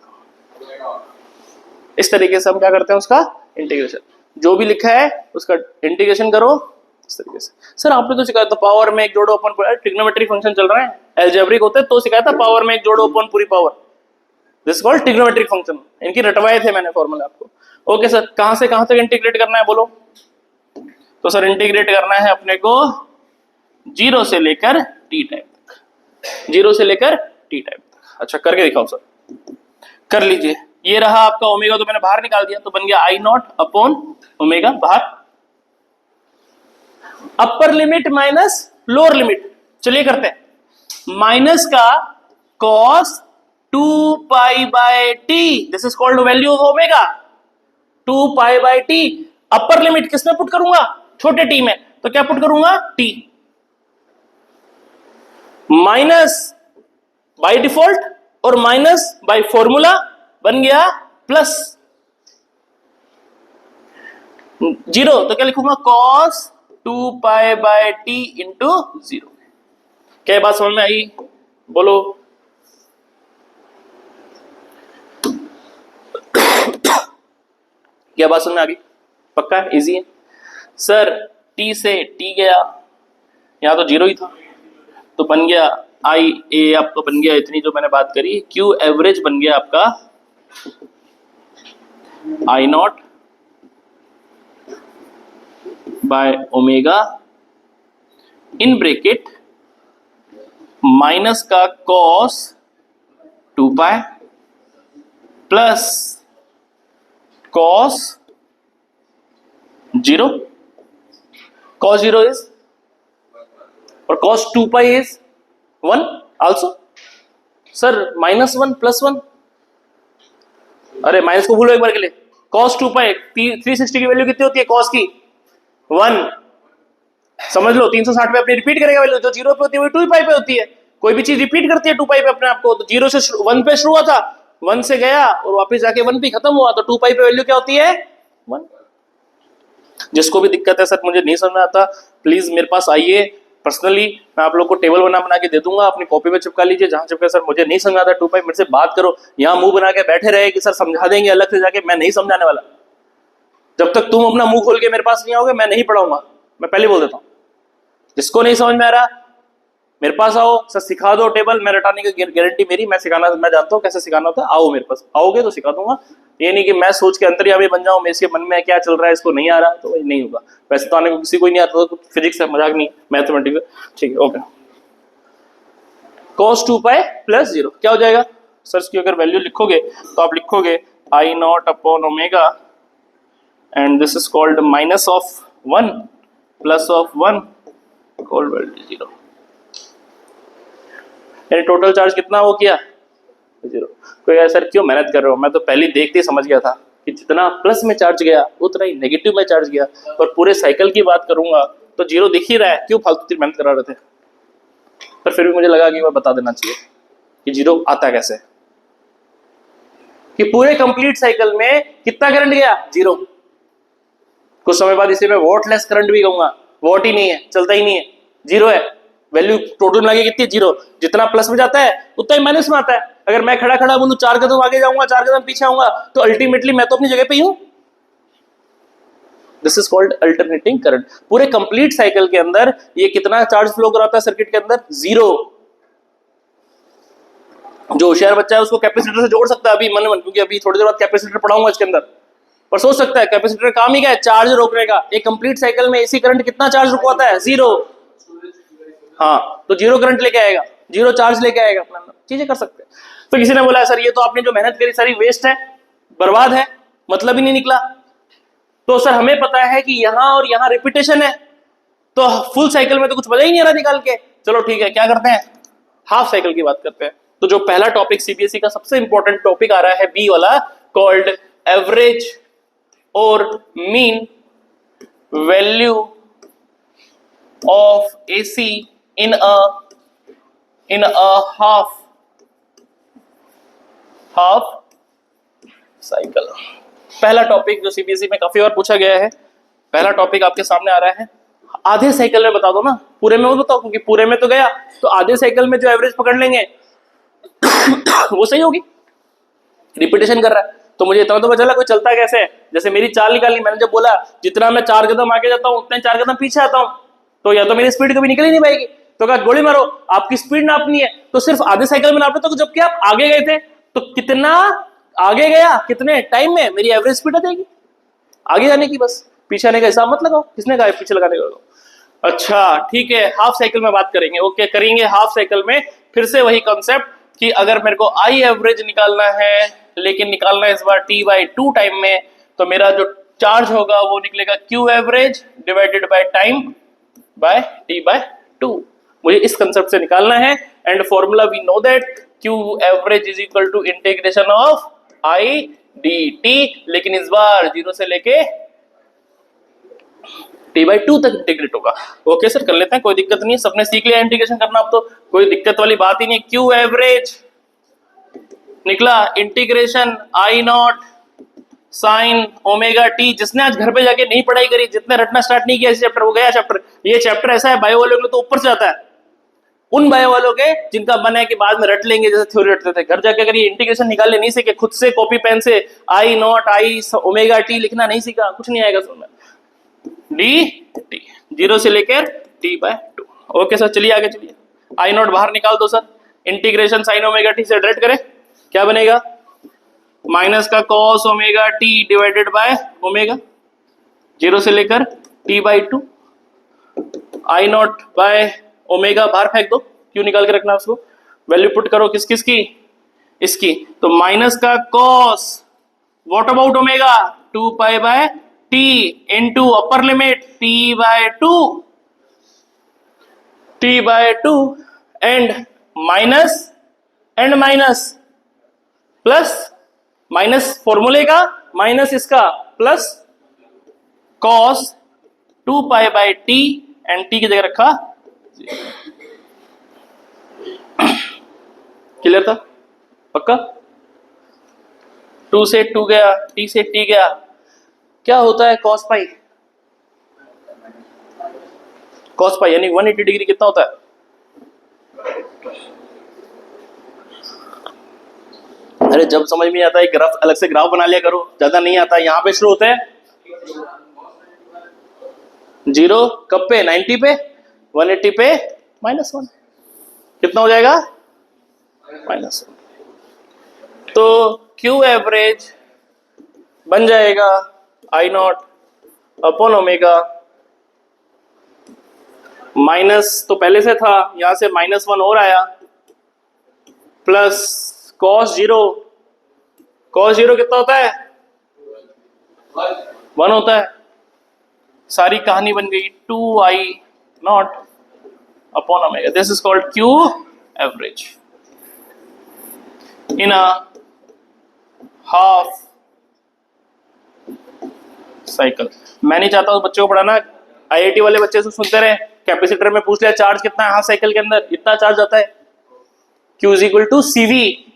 इस तरीके से हम क्या करते हैं उसका इंटीग्रेशन, जो भी लिखा है उसका इंटीग्रेशन करो इस तरीके से। सर आपने तो सिखाया था पावर में एक जोड़ो अपन पूरी, ट्रिग्नोमेट्रिक फंक्शन चल रहा है, अलजेब्रिक होते तो सिखाया था पावर में एक जोड़ो अपन पूरी power, this called trigonometric function, इनकी रटवाए थे मैंने फॉर्मूला आपको। ओके सर, कहां से कहां तक इंटीग्रेट करना है बोलो, तो सर इंटीग्रेट करना है अपने को 0 से लेकर t टाइम तक, 0 से लेकर t टाइम तक। अच्छा करके दिखाओ सर, कर लीजिए। ये रहा आपका ओमेगा, तो मैंने बाहर निकाल दिया, तो बन गया आई नॉट अपॉन ओमेगा बाहर, upper limit minus lower limit. चलिए करते हैं, माइनस का cos 2 pi by T, this is called value of omega, 2 pi by T. Upper limit किसमें पुट करूंगा, छोटे टी में, तो क्या पुट करूंगा टी, माइनस बाय डिफॉल्ट और माइनस बाय फॉर्मूला बन गया प्लस 0, तो क्या लिखूंगा cos 2 pi by T into 0। क्या बात समझ में आई, बोलो। क्या बात समझ में आ गई, पक्का है, इजी है। सर t से t गया, यहां तो 0 ही था, तो बन गया आई ए, आपका बन गया इतनी जो मैंने बात करी, क्यू एवरेज बन गया आपका I naught by omega in bracket minus का कॉस 2 पाई प्लस कॉस 0, cos 0 is और cos 2 pi is 1 also. Sir -1 +1, अरे माइनस को भूलो एक बार के लिए. cos 2 pi 360 की वैल्यू कितनी होती है cos की 1. समझ लो 360 पे अपनी रिपीट करेगा वैल्यू, जो 0 पे होती है वो 2 पाई पे होती है. कोई भी चीज रिपीट करती है 2 पाई पे अपने आप को. तो 0 से 1 पे शुरू हुआ था, 1 से गया और वापस जाके 1 पे खत्म हुआ, तो 2 पाई पे वैल्यू क्या होती है 1. जिसको भी दिक्कत है सर मुझे नहीं समझ में आता, प्लीज मेरे पास आइए पर्सनली, मैं आप लोग को टेबल बना के दे दूंगा, अपनी कॉपी पे चिपका लीजिए जहां चिपका. सर मुझे नहीं समझ आता 2 पाई, मेरे से बात करो. यहाँ मुंह बना के बैठे रहे कि सर समझा देंगे अलग से जाके, मैं नहीं समझाने वाला. जब तक तुम अपना मुंह खोल के मेरे पास नहीं आओगे मैं नहीं पढ़ाऊंगा, मैं पहले बोल देता हूँ. जिसको नहीं समझ में आ रहा मेरे पास आओ, सर सिखा दो टेबल, मैं रटाने की गारंटी मेरी, मैं जानता हूँ कैसे सिखाना होता है. आओ मेरे पास, आओगे तो सिखा दूंगा. ये नहीं कि मैं सोच के अंतर्यामी बन जाऊं, मेरे मन में क्या चल रहा है इसको नहीं आ रहा तो वही नहीं होगा. वैसे तो आने को किसी को नहीं आता, तो फिजिक्स है, मजाक नहीं, मैथमेटिक्स. ठीक है, ओके. cos 2 पाई प्लस 0 क्या हो जाएगा सर? इसकी अगर वैल्यू लिखोगे तो आप लिखोगे I0 upon omega and this is called minus of 1 plus of 1 called value 0. यानी टोटल चार्ज कितना हो किया 0. कोई यार सर क्यों मेहनत कर रहे हो, मैं तो पहले देखते ही समझ गया था कि जितना प्लस में चार्ज गया उतना ही नेगेटिव में चार्ज गया. और पूरे साइकिल की बात करूंगा तो 0 दिख ही रहा है, क्यों फालतू मेहनत करा रहे थे. पर फिर भी मुझे लगा कि मैं बता देना चाहिए कि 0 आता कैसे, कि पूरे कंप्लीट साइकिल में कितना करंट गया 0. कुछ समय बाद इसे मैं वॉटलेस करंट भी कहूंगा, वॉट ही नहीं है, चलता ही नहीं है, 0 है. वैल्यू टोटल लगे कितनी 0. जितना प्लस में जाता है उतना ही माइनस में आता है. अगर मैं खड़ा खड़ा बोलूं 4 कदम आगे जाऊंगा 4 कदम पीछे आऊंगा तो अल्टीमेटली मैं तो अपनी जगह पे ही हूं. This is called alternating current. पूरे कंप्लीट साइकिल के अंदर ये कितना चार्ज फ्लो कराता है सर्किट के अंदर 0. जो होशियार बच्चा है उसको कैपेसिटर से जोड़ सकता है अभी मन मन, क्योंकि अभी थोड़ी देर बाद कैपेसिटर पढ़ाऊंगा इसके अंदर. और सोच सकता है कैपेसिटर का काम ही क्या है, चार्ज रोकने का. एक कंप्लीट साइकिल में एसी करंट कितना चार्ज रुकवाता है 0. हाँ, तो 0 करंट लेके आएगा, 0 चार्ज लेके आएगा, अपना चीजें कर सकते हैं. तो किसी ने बोला सर ये तो आपने जो मेहनत करी सारी वेस्ट है, बर्बाद है, मतलब ही नहीं निकला. तो सर हमें पता है कि यहां और यहां रिपीटेशन है, तो फुल साइकिल में तो कुछ मजा ही नहीं आ रहा निकाल के. चलो ठीक है, क्या करते हैं हाफ साइकिल की बात करते हैं. तो जो पहला टॉपिक सीबीएसई का सबसे इंपॉर्टेंट टॉपिक आ रहा है बी वाला, कॉल्ड एवरेज और mean value of AC in a half cycle. पहला टॉपिक जो सीबीएसई में काफी बार पूछा गया है, पहला टॉपिक आपके सामने आ रहा है. आधे साइकिल में बता दो ना, पूरे में मत बताओ, क्योंकि पूरे में तो गया तो आधे साइकिल में जो एवरेज पकड़ लेंगे वो सही होगी. रिपीटेशन कर रहा है तो मुझे इतना तो पता चला कोई चलता कैसे है. जैसे मेरी चाल निकाली, मैंने जब बोला जितना मैं 4 कदम आगे जाता हूं उतने 4 कदम पीछे आता हूं, तो या तो मेरी स्पीड कभी निकल ही नहीं पाएगी. तो कहा गोली मारो, आपकी स्पीड नापनी है तो सिर्फ आधे साइकिल में नापना. तो जबकि आप आगे गए थे तो कितना आगे गया, कितने टाइम में, मेरी एवरेज स्पीड आ जाएगी आगे जाने की. बस पीछे आने का हिसाब मत लगाओ, किसने कहा पीछे लगाने का. अच्छा ठीक है, हाफ साइकिल में बात करेंगे. ओके करेंगे हाफ साइकिल में. फिर से वही कॉन्सेप्ट कि अगर मेरे को आई एवरेज निकालना है, लेकिन निकालना है इस बार t/2 टाइम में, तो मेरा जो चार्ज होगा वो निकलेगा q average divided by time by t/2. मुझे इस कंसेप्ट से निकालना है. And formula we know that q average is equal to integration of i dt, लेकिन इस बार 0 से लेके t/2 तक इंटीग्रेट होगा. ओके सर कर लेते हैं, कोई दिक्कत नहीं है, सबने सीख लिया इंटीग्रेशन करना, अब तो कोई दिक्कत वाली बात ही नहीं. q एवरेज निकला integration I0 sign omega T. जिसने आज घर पे जाके नहीं पढ़ाई करी, जितने रटना स्टार्ट नहीं किया इस चैप्टर, वो गया चैप्टर. ये चैप्टर ऐसा है बायो वालों के लिए तो ऊपर से आता है, उन बायो वालों के जिनका मन है कि बाद में रट लेंगे जैसे थ्योरी रटते थे. घर जाके अगर ये इंटीग्रेशन निकालने नहीं सीखे, खुद से कॉपी पेन से I0 आई ओमेगा टी लिखना नहीं सीखा, कुछ नहीं आएगा समझ. डी टी 0 से लेकर t/2. ओके सर चलिए आगे चलिए. I0 बाहर निकाल दो sir, integration sign omega T से डायरेक्ट करें, क्या बनेगा माइनस का cos omega T divided by omega, 0 से लेकर t/2. I0 बाय ओमेगा बाहर फेंक दो, क्यू निकाल के रखना उसको, वैल्यू पुट करो किस किस की, इसकी, तो माइनस का cos, what about omega, 2 pi by T into upper limit T by two and minus plus, minus फॉर्मूले का माइनस इसका plus cos 2 pi by T and T की जगह रखा, क्लियर था, पक्का। 2 से 2 गया, टी से टी गया, क्या होता है कॉस पाई, कॉस पाई यानी 180 डिग्री कितना होता है, अरे जब समझ में आता है ग्राफ, अलग से ग्राफ बना लिया करो, ज्यादा नहीं आता, यहां पे शुरू होते हैं 0 कब पे, 90 पे, 180 पे -1, कितना हो जाएगा -1, तो क्यू एवरेज बन जाएगा आई नॉट अपॉन ओमेगा, माइनस तो पहले से था, यहां से -1 और आया, प्लस cos 0 कितना होता है 1 होता है, सारी कहानी बन गई 2i0 upon omega, this is called Q average in a half cycle. मैं नहीं चाहता उस बच्चे को पढ़ाना, आईआईटी वाले बच्चे से सुनते रहे, कैपेसिटर में पूछ लिया चार्ज कितना है हाफ साइकिल के अंदर, इतना चार्ज आता है, Q is equal to CV,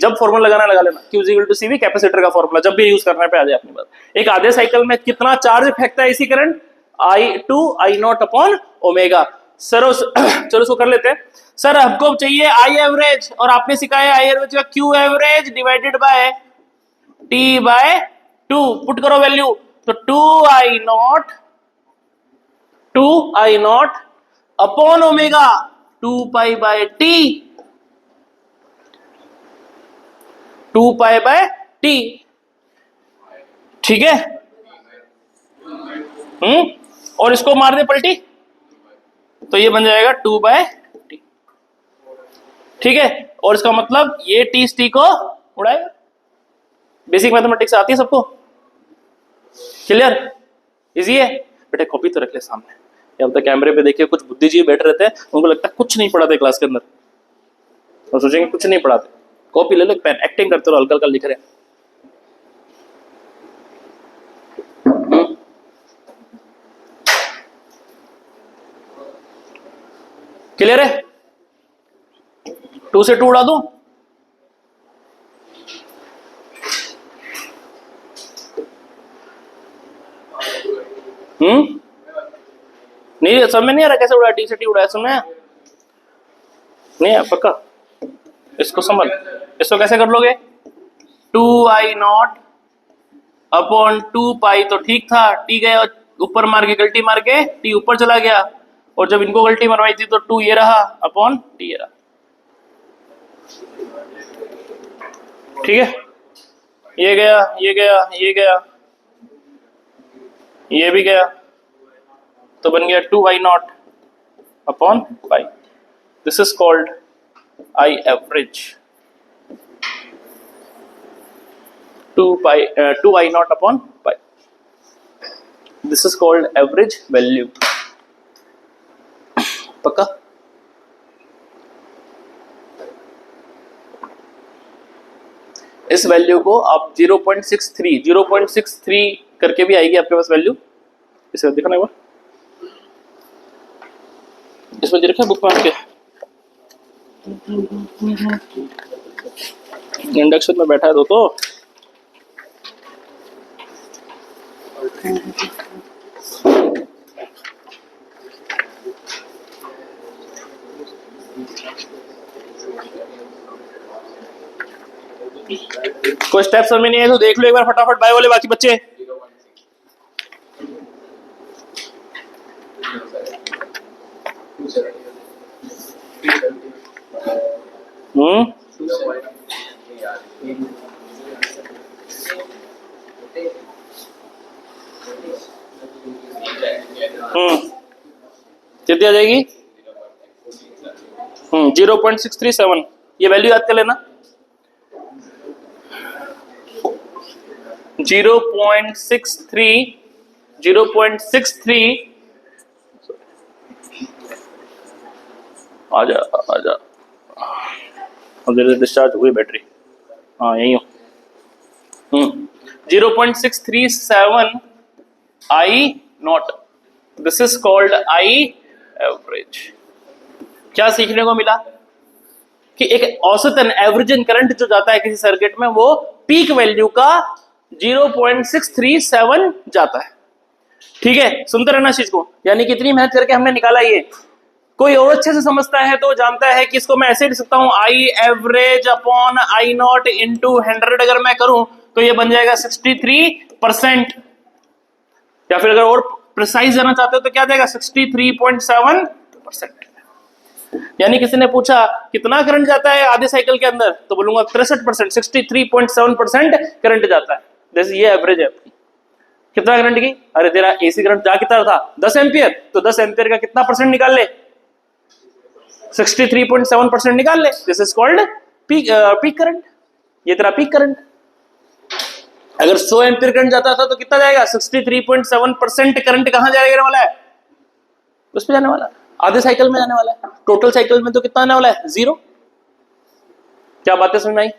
जब फॉर्मूला लगाना लगा लेना, Q is equal to CV, capacitor का फॉर्मूला जब भी यूज करना पे आ जाए अपनी बात। एक आधे साइकिल में कितना चार्ज फेंकता है इसी current, I0 upon omega. Sir चलो इसको कर लेते हैं, सर हमको चाहिए आई एवरेज, और आपने सिखाया आई एवरेज का Q average divided by T by 2, put करो वैल्यू, तो 2I0 upon omega 2 pi by T, 2 pi by T, ठीक है, और इसको मार दे पलटी, तो ये बन जाएगा 2 बाय टी, ठीक है, और इसका मतलब ये टी को उड़ाएगा। बेसिक मैथमेटिक्स आती है सबको, क्लियर, इजी है बेटा, कॉपी तो रख ले सामने, या तो कैमरे पे देखिए कुछ बुद्धिजीवी बैठ रहते हैं, उनको लगता है कुछ नहीं पढ़ाते क्लास के अंदर, और सोचेंगे कुछ नहीं पढ़ाते, कॉपी ले लो, पेन, एक्टिंग करते रहो, हल्का हल्का लिख रहे हैं। क्लियर है, 2 से 2 उड़ा दूं, नहीं समझ में नहीं आ रहा कैसे उड़ा, टी से टी उड़ा, समझ में नहीं है, पक्का, इसको समझ, इसको कैसे कर लोगे, 2I0 अपॉन 2 पाई, तो ठीक था, टी गए ऊपर मार के, गलती मार के टी ऊपर चला गया, और जब इनको गलती मरवाई थी तो 2 ये रहा अपॉन टी ये रहा, ठीक है, ये गया ये गया ये गया ये भी गया, तो बन गया 2I0 upon pi, this is called I average, 2I0 upon pi, this is called average value, पक्का। इस वैल्यू को आप 0.63 करके भी आएगी आपके पास वैल्यू, इसे देखना एक बार, इसमें दे रखा है बुक में आपके, इंडक्शन में बैठा है तो कोई स्टेप समझ में नहीं है तो देख लो एक बार फटाफट, बाय वाले बाकी बच्चे, कितनी आ जाएगी 0.637 ये वैल्यू याद कर लेना। 0.63 आजा आजा डिस्चार्ज हुई बैटरी, हाँ यही हो। 0.637 I naught, this is called I average. क्या सीखने को मिला कि एक औसतन एवरेजन करंट जो जाता है किसी सर्किट में वो पीक वैल्यू का 0.637 जाता है। ठीक है, सुनते रहना चीज को, यानी कितनी मेहनत करके हमने निकाला ये। कोई और अच्छे से समझता है तो जानता है कि इसको मैं ऐसे लिख सकता हूं, I average upon I not into 100 अगर मैं करूं तो ये बन जाएगा 63%, या फिर अगर और प्रिसाइज जाना चाहते हो तो क्या जाएगा 63.7%। यानी किसी ने पूछा कितना करंट जाता है आधे साइकिल के अंदर, तो बोलूंगा 63%, 63.7% करंट जाता है। जैसे ये एवरेज है आपकी। कितना करंट की, अरे तेरा एसी करंट जा कितना था 10 एम्पियर, तो 10 एम्पियर का कितना परसेंट निकाल ले, 63.7% निकाल ले। This is called peak current, ये तेरा पीक करंट। अगर 100 एम्पियर करंट जाता था तो कितना जाएगा, 63.7% करंट कहां जाने वाला है, उस पे जाने वाला है, आधे साइकिल में जाने वाला है। टोटल साइकिल में तो कितना आने वाला है, 0। क्या बातें समझ में आई?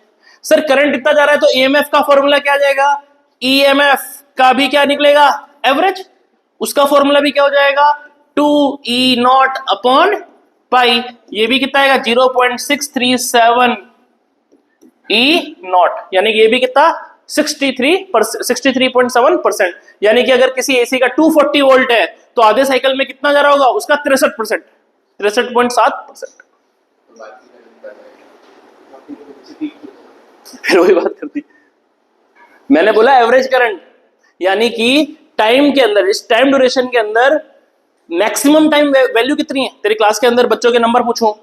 सर करंट इतना जा रहा है तो ईएमएफ का फॉर्मूला क्या जाएगा, ईएमएफ का भी क्या निकलेगा, एवरेज। उसका फॉर्मूला भी क्या हो जाएगा, 2E0 अपॉन पाई। ये भी कितना आएगा 0.637 E0, यानी कि ये भी कितना 63.7%। यानी कि अगर किसी एसी का 240 वोल्ट है तो आधे साइकिल में कितना जा रहा होगा उसका 63%, 63.7%। फिर वही बात कर दी मैंने, बोला एवरेज करंट, यानी कि टाइम के अंदर, इस टाइम ड्यूरेशन के अंदर मैक्सिमम टाइम वैल्यू कितनी है। तेरी क्लास के अंदर बच्चों के नंबर पूछूं,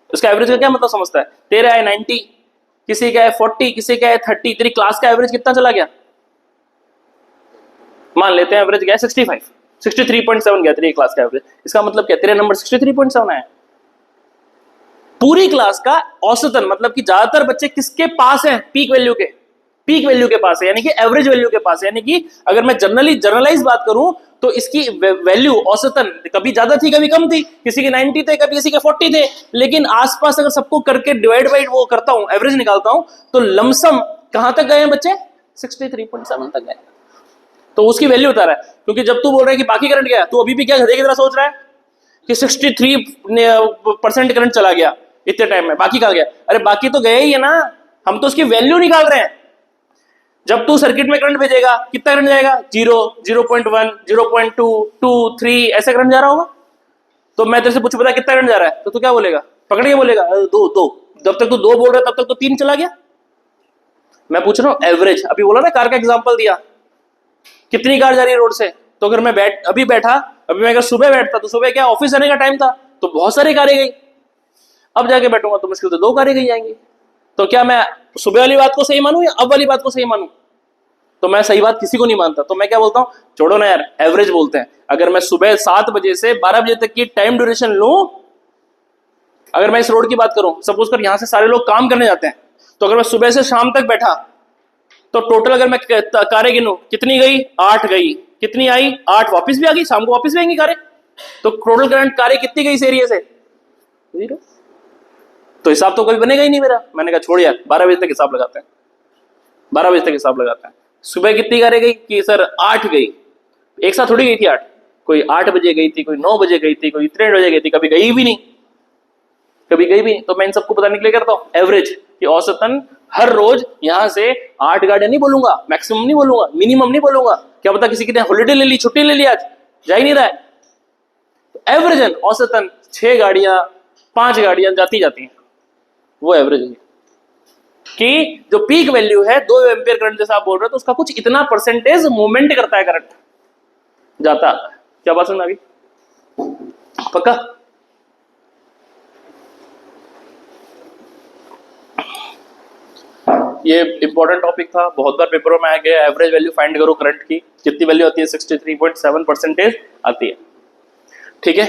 उसका एवरेज का क्या मतलब समझता है। तेरा है 90, किसी का है 40, किसी का है 30, तेरी क्लास का एवरेज कितना चला गया, मान लेते हैं एवरेज गया 65, 63.7 गया तेरी क्लास का एवरेज। इसका मतलब क्या, तेरे नंबर 63.7 आया। पूरी क्लास का औसतन, मतलब कि ज्यादातर बच्चे किसके पास हैं, पीक वैल्यू के, पीक वैल्यू के पास है, यानी कि एवरेज वैल्यू के पास है। यानी कि अगर मैं जनरलाइज बात करूं तो इसकी वैल्यू औसतन कभी ज्यादा थी कभी कम थी, किसी के 90 थे कभी किसी के 40 थे, लेकिन आसपास अगर सबको करके डिवाइड बाई वो करता हूं, एवरेज निकालता हूं, तो लमसम कहां तक गए हैं बच्चे, 63.7 तक गए। तो उसकी वैल्यू बता रहा है, क्योंकि जब तू बोल रहा है कि बाकी करंट गया, तू अभी भी क्या गधे की तरह सोच रहा है कि 63% करंट चला गया इतने टाइम में, बाकी कहां गया। अरे बाकी तो गया ही है ना, हम तो उसकी वैल्यू निकाल रहे हैं। जब तू सर्किट में करंट भेजेगा कितना करंट जाएगा, 0, 0.1, 0.2, 2, 3 ऐसे करंट जा रहा होगा। तो मैं तेरे से पूछूं बता कितना करंट जा रहा है, तो तू क्या बोलेगा, पकड़ के बोलेगा 2। जब तक तू 2 बोल रहा है तब तक तो 3 चला गया। मैं पूछ रहा हूं एवरेज, अभी बोला ना कार का एग्जांपल दिया, कितनी कार जा रही है रोड से, तो अगर मैं अभी बैठा, अभी मैं अगर सुबह बैठता तो सुबह क्या ऑफिस जाने का टाइम था तो बहुत सारी कारें गई, अब जाके बैठूंगा तो मुश्किल से 2 कारें गई जाएंगी। तो क्या मैं सुबह वाली बात को सही मानूं या अब वाली बात को सही मानूं, तो मैं सही बात किसी को नहीं मानता, तो मैं क्या बोलता हूं, छोड़ो ना यार, एवरेज बोलते हैं। अगर मैं सुबह 7 बजे से 12 बजे तक की टाइम ड्यूरेशन लूं, अगर मैं इस रोड की बात करूं, सपोज कर यहां से सारे लोग काम करने जाते हैं, तो अगर मैं सुबह से शाम तक बैठा तो टोटल अगर मैं कारें गिनूं कितनी गई, 8 गई, कितनी आई 8, वापस भी आ गई, शाम को वापस भी आएंगी कारें, तो टोटल करंट कारें कितनी गई इस एरिया से, 0। तो हिसाब तो कभी बनेगा ही नहीं मेरा। मैंने कहा छोड़ यार, 12 बजे तक हिसाब लगाते हैं, 12 बजे तक हिसाब लगाते हैं। सुबह कितनी कारें गई कि सर 8 गई, एक साथ थोड़ी गई थी 8, कोई 8 बजे गई थी, कोई 9 बजे गई थी, कोई इतने बजे गई थी, कभी गई भी नहीं, कभी गई भी नहीं। तो मैं इन सबको बताने के लिए करता हूं एवरेज, कि औसतन हर रोज यहां से 8 गाड़ियां नहीं बोलूंगा, मैक्सिमम नहीं बोलूंगा, मिनिमम नहीं बोलूंगा, क्या पता किसी ने हॉलिडे ले ली, छुट्टी ले ली, आज जा ही नहीं रहा है। तो एवरेजन औसतन 6 गाड़ियां 5 गाड़ियां जाती हैं, वो एवरेज है। कि जो पीक वैल्यू है 2 एम्पियर करंट जैसा आप बोल रहे हो, तो उसका कुछ इतना परसेंटेज मूवमेंट करता है करंट जाता। क्या बात समझ आ गई, पक्का। ये इंपॉर्टेंट टॉपिक था, बहुत बार पेपरों में आ गया। एवरेज वैल्यू फाइंड करो करंट की, कितनी वैल्यू आती है, 63.7% आती है। ठीक है,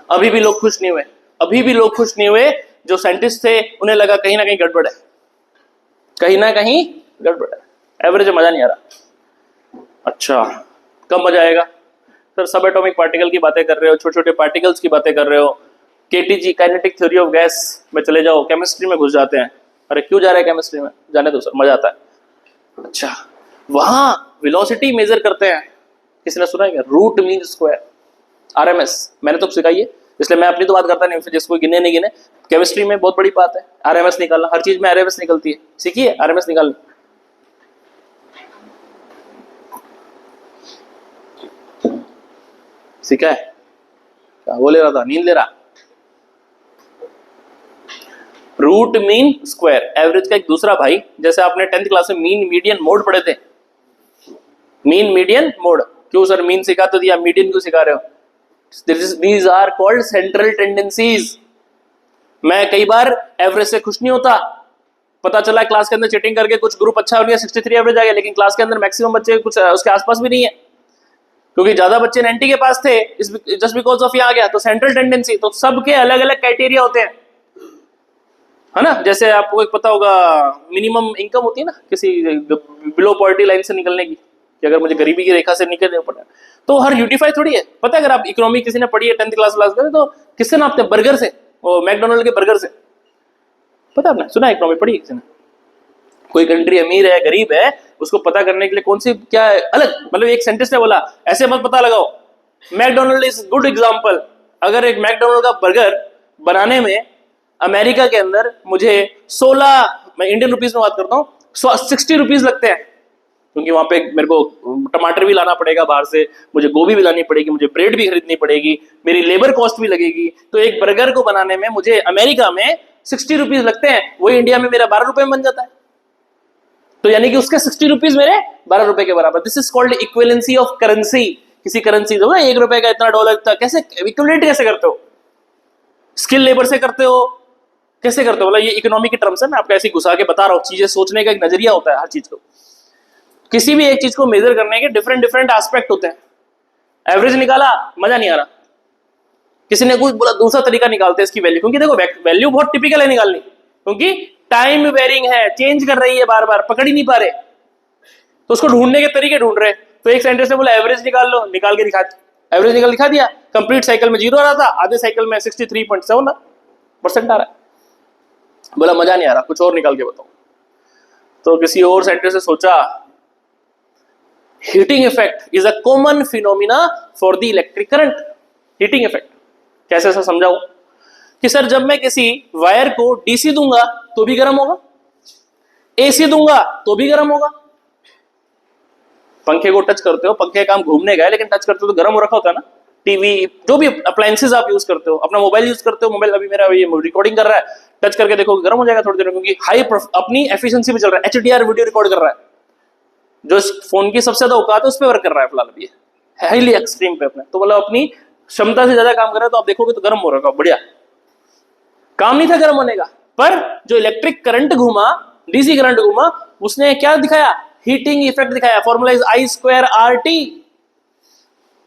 अभी भी लोग खुश नहीं हुए, अभी भी लोग खुश नहीं हुए, जो साइंटिस्ट थे उन्हें लगा कहीं ना कहीं गड़बड़ है, कहीं ना कहीं गड़बड़ है, एवरेज मजा नहीं आ रहा। अच्छा, कब मजा आएगा सर? सब एटॉमिक पार्टिकल की बातें कर रहे हो, छोटे छोटे पार्टिकल्स की बातें कर रहे हो, KTG kinetic theory of gas में चले जाओ, केमिस्ट्री में घुस जाते हैं। अरे क्यों जा रहे हैं केमिस्ट्री में? जाने दो सर, मजा आता है। अच्छा, वहां वेलोसिटी मेजर करते हैं, किसी ने सुना है? रूट मीन स्क्वायर, आरएमएस, मैंने तो सिखाई है, इसलिए मैं अपनी तो बात करता नहीं, जिसको गिने नहीं गिने। केमिस्ट्री में बहुत बड़ी बात है आरएमएस निकालना, हर चीज में आरएमएस निकलती है, सीखिए आरएमएस निकालना। सीखा है? क्या वो ले रहा था, नींद ले रहा? रूट मीन स्क्वायर, एवरेज का एक दूसरा भाई, जैसे आपने 10th क्लास में मीन मीडियन मोड पढ़े थे। मीन मीडियन मोड, क्यों सर मीन सिखा तो दिया, मीडियन क्यों सिखा रहे हो? These are called central tendencies। मैं कई बार एवरेज से खुश नहीं होता, पता चला क्लास के अंदर चीटिंग करके कुछ ग्रुप अच्छा हो गया, 63 एवरेज आ गया, लेकिन क्लास के अंदर मैक्सिमम बच्चे कुछ उसके आसपास भी नहीं है, क्योंकि ज्यादा बच्चे 90 के पास थे, जस्ट बिकॉज ऑफ ये आ गया। तो सेंट्रल टेंडेंसी, तो सबके अलग अलग क्राइटेरिया होते हैं, है ना? जैसे आपको एक पता होगा मिनिमम इनकम होती है ना किसी बिलो पॉवर्टी लाइन से निकलने की, कि अगर मुझे गरीबी की रेखा से निकलना पड़ा, तो हर यूटिफाई थोड़ी है। पता है अगर आप इकोनॉमी किसी ने पढ़ी है 10th क्लास करें, तो किससे नापते हैं? बर्गर से, वो मैकडोनल्ड के बर्गर से। पता आपने सुना है, इकोनॉमी पढ़ी है किसी ने? कोई कंट्री अमीर है गरीब है, उसको पता करने के लिए कौन सी क्या है अलग, मतलब एक सेंटेंस ने बोला ऐसे मत पता लगाओ। McDonald is good example. अगर एक मैकडोनल्ड का बर्गर बनाने में अमेरिका के अंदर मुझे 16, मैं इंडियन रुपीस में बात करता हूँ, 60 रुपीज लगते हैं, क्योंकि वहां पे मेरे को टमाटर भी लाना पड़ेगा बाहर से, मुझे गोभी भी लानी पड़ेगी, मुझे ब्रेड भी खरीदनी पड़ेगी, मेरी लेबर कॉस्ट भी लगेगी। तो एक बर्गर को बनाने में मुझे अमेरिका में 60 रुपीज लगते हैं, वही इंडिया में मेरा 12 रुपए में बन जाता है। तो यानी कि उसके 60 रुपीज मेरे 12 रुपए के बराबर। This is called equivalency of currency. किसी करेंसी दो ना, 1 रुपए का इतना डॉलर इतना, कैसे इक्विवेलेंट कैसे करते हो? स्किल लेबर से करते हो, कैसे करते हो? मतलब ये इकोनॉमी की टर्म्स है, मैं आपको ऐसे घुसा के बता रहा हूँ, चीजें सोचने का एक नजरिया होता है हर चीज को। किसी भी एक चीज को मेजर करने के डिफरेंट डिफरेंट एस्पेक्ट होते हैं। एवरेज निकाला, मजा नहीं आ रहा, किसी ने कुछ बोला दूसरा तरीका निकालते हैं इसकी वैल्यू, क्योंकि देखो वैल्यू बहुत टिपिकल है निकालनी, क्योंकि टाइम वेरिंग है, चेंज कर रही है बार बार, पकड़ ही नहीं पा रहे, तो उसको ढूंढने के तरीके ढूंढ रहे। तो एक साइंटिस्ट ने बोला एवरेज निकाल लो, निकाल के दिखा, एवरेज निकाल दिखा दिया। कंप्लीट साइकिल में 0 आ रहा था, आधे साइकिल में 63.7% आ रहा है। बोला मजा नहीं आ रहा, कुछ और निकाल के बताओ। तो किसी और साइंटिस्ट ने सोचा heating effect is a common phenomena for the electric current. Heating effect कैसे ऐसा समझाऊं कि सर जब मैं किसी वायर को डीसी दूंगा तो भी गर्म होगा, एसी दूंगा तो भी गर्म होगा। पंखे को टच करते हो, पंखे काम घूमने गए लेकिन टच करते हो तो गर्म हो रखा होता है ना। टीवी, जो भी अप्लायंसेस आप यूज करते हो, अपना मोबाइल यूज करते हो, मोबाइल अभी मेरा ये रिकॉर्डिंग कर रहा है, टच करके देखो गर्म हो जाएगा थोड़ी देर में, क्योंकि हाई अपनी एफिशिएंसी में चल रहा है, एचडीआर वीडियो रिकॉर्ड कर रहा है, जो फोन की सबसे ज्यादा औकात है उस पर वर्क कर रहा है फिलहाल अभी, हाईली एक्सट्रीम पे अपने, तो मतलब अपनी क्षमता से ज्यादा काम कर रहा है, तो आप देखोगे तो गर्म हो रहा है, बढ़िया काम नहीं था गर्म होने का। पर जो इलेक्ट्रिक करंट घूमा, डीसी करंट घूमा, उसने क्या दिखाया? हीटिंग इफेक्ट दिखाया। Formula is I square R T,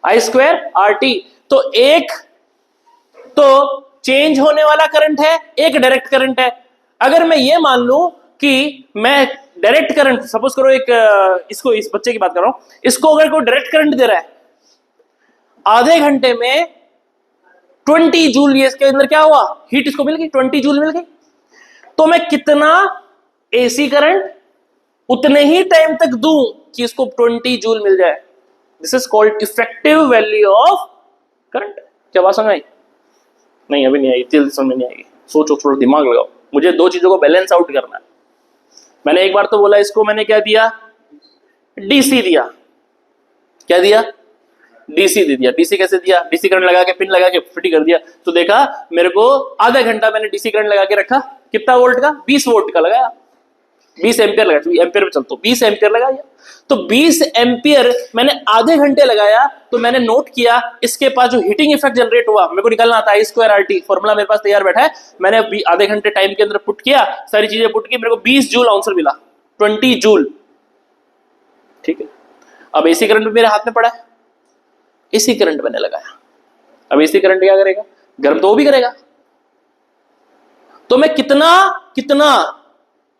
I square R T. तो एक तो चेंज होने वाला करंट है, एक डायरेक्ट करंट है। अगर मैं ये मान लूं कि मैं डायरेक्ट करंट, सपोज करो एक इसको, इस बच्चे की बात कर रहा हूं, इसको अगर कोई डायरेक्ट करंट दे रहा है, आधे घंटे में 20 जूल, ये इसके अंदर क्या हुआ? हीट इसको मिल गई, 20 जूल मिल गई। तो मैं कितना एसी करंट उतने ही टाइम तक दूं कि इसको 20 जूल मिल जाए। This is called effective value of current. क्या बात समझ आई? नहीं अभी नहीं आई, इतनी समझ में नहीं आएगी, सोचो, थोड़ा दिमाग लगाओ। मुझे दो चीजों को बैलेंस आउट करना है। मैंने एक बार तो बोला इसको, मैंने क्या दिया? डीसी दिया। क्या दिया? डीसी दे दिया। डीसी कैसे दिया? डीसी करंट लगा के, पिन लगा के फिट कर दिया। तो देखा मेरे को आधा घंटा मैंने डीसी करंट लगा के रखा, कितना वोल्ट का? 20 वोल्ट का लगाया, 20 एम्पियर लगाया, एम्पियर में चलता हूं, 20 एम्पियर लगाया। तो 20 एम्पियर मैंने आधे घंटे लगाया, तो मैंने नोट किया इसके पास जो हीटिंग इफेक्ट जनरेट हुआ, मेरे को निकालना आता है आई स्क्वायर आर टी, फॉर्मूला मेरे पास तैयार बैठा है। मैंने आधे घंटे टाइम के अंदर पुट किया, सारी चीजें पुट की, मेरे को 20 जूल आंसर मिला, 20 जूल। ठीक है, अब एसी करंट भी मेरे हाथ में पड़ा है, एसी करंट मैंने लगाया। अब एसी करंट क्या करेगा? गर्म तो वो भी करेगा, तो मैं कितना कितना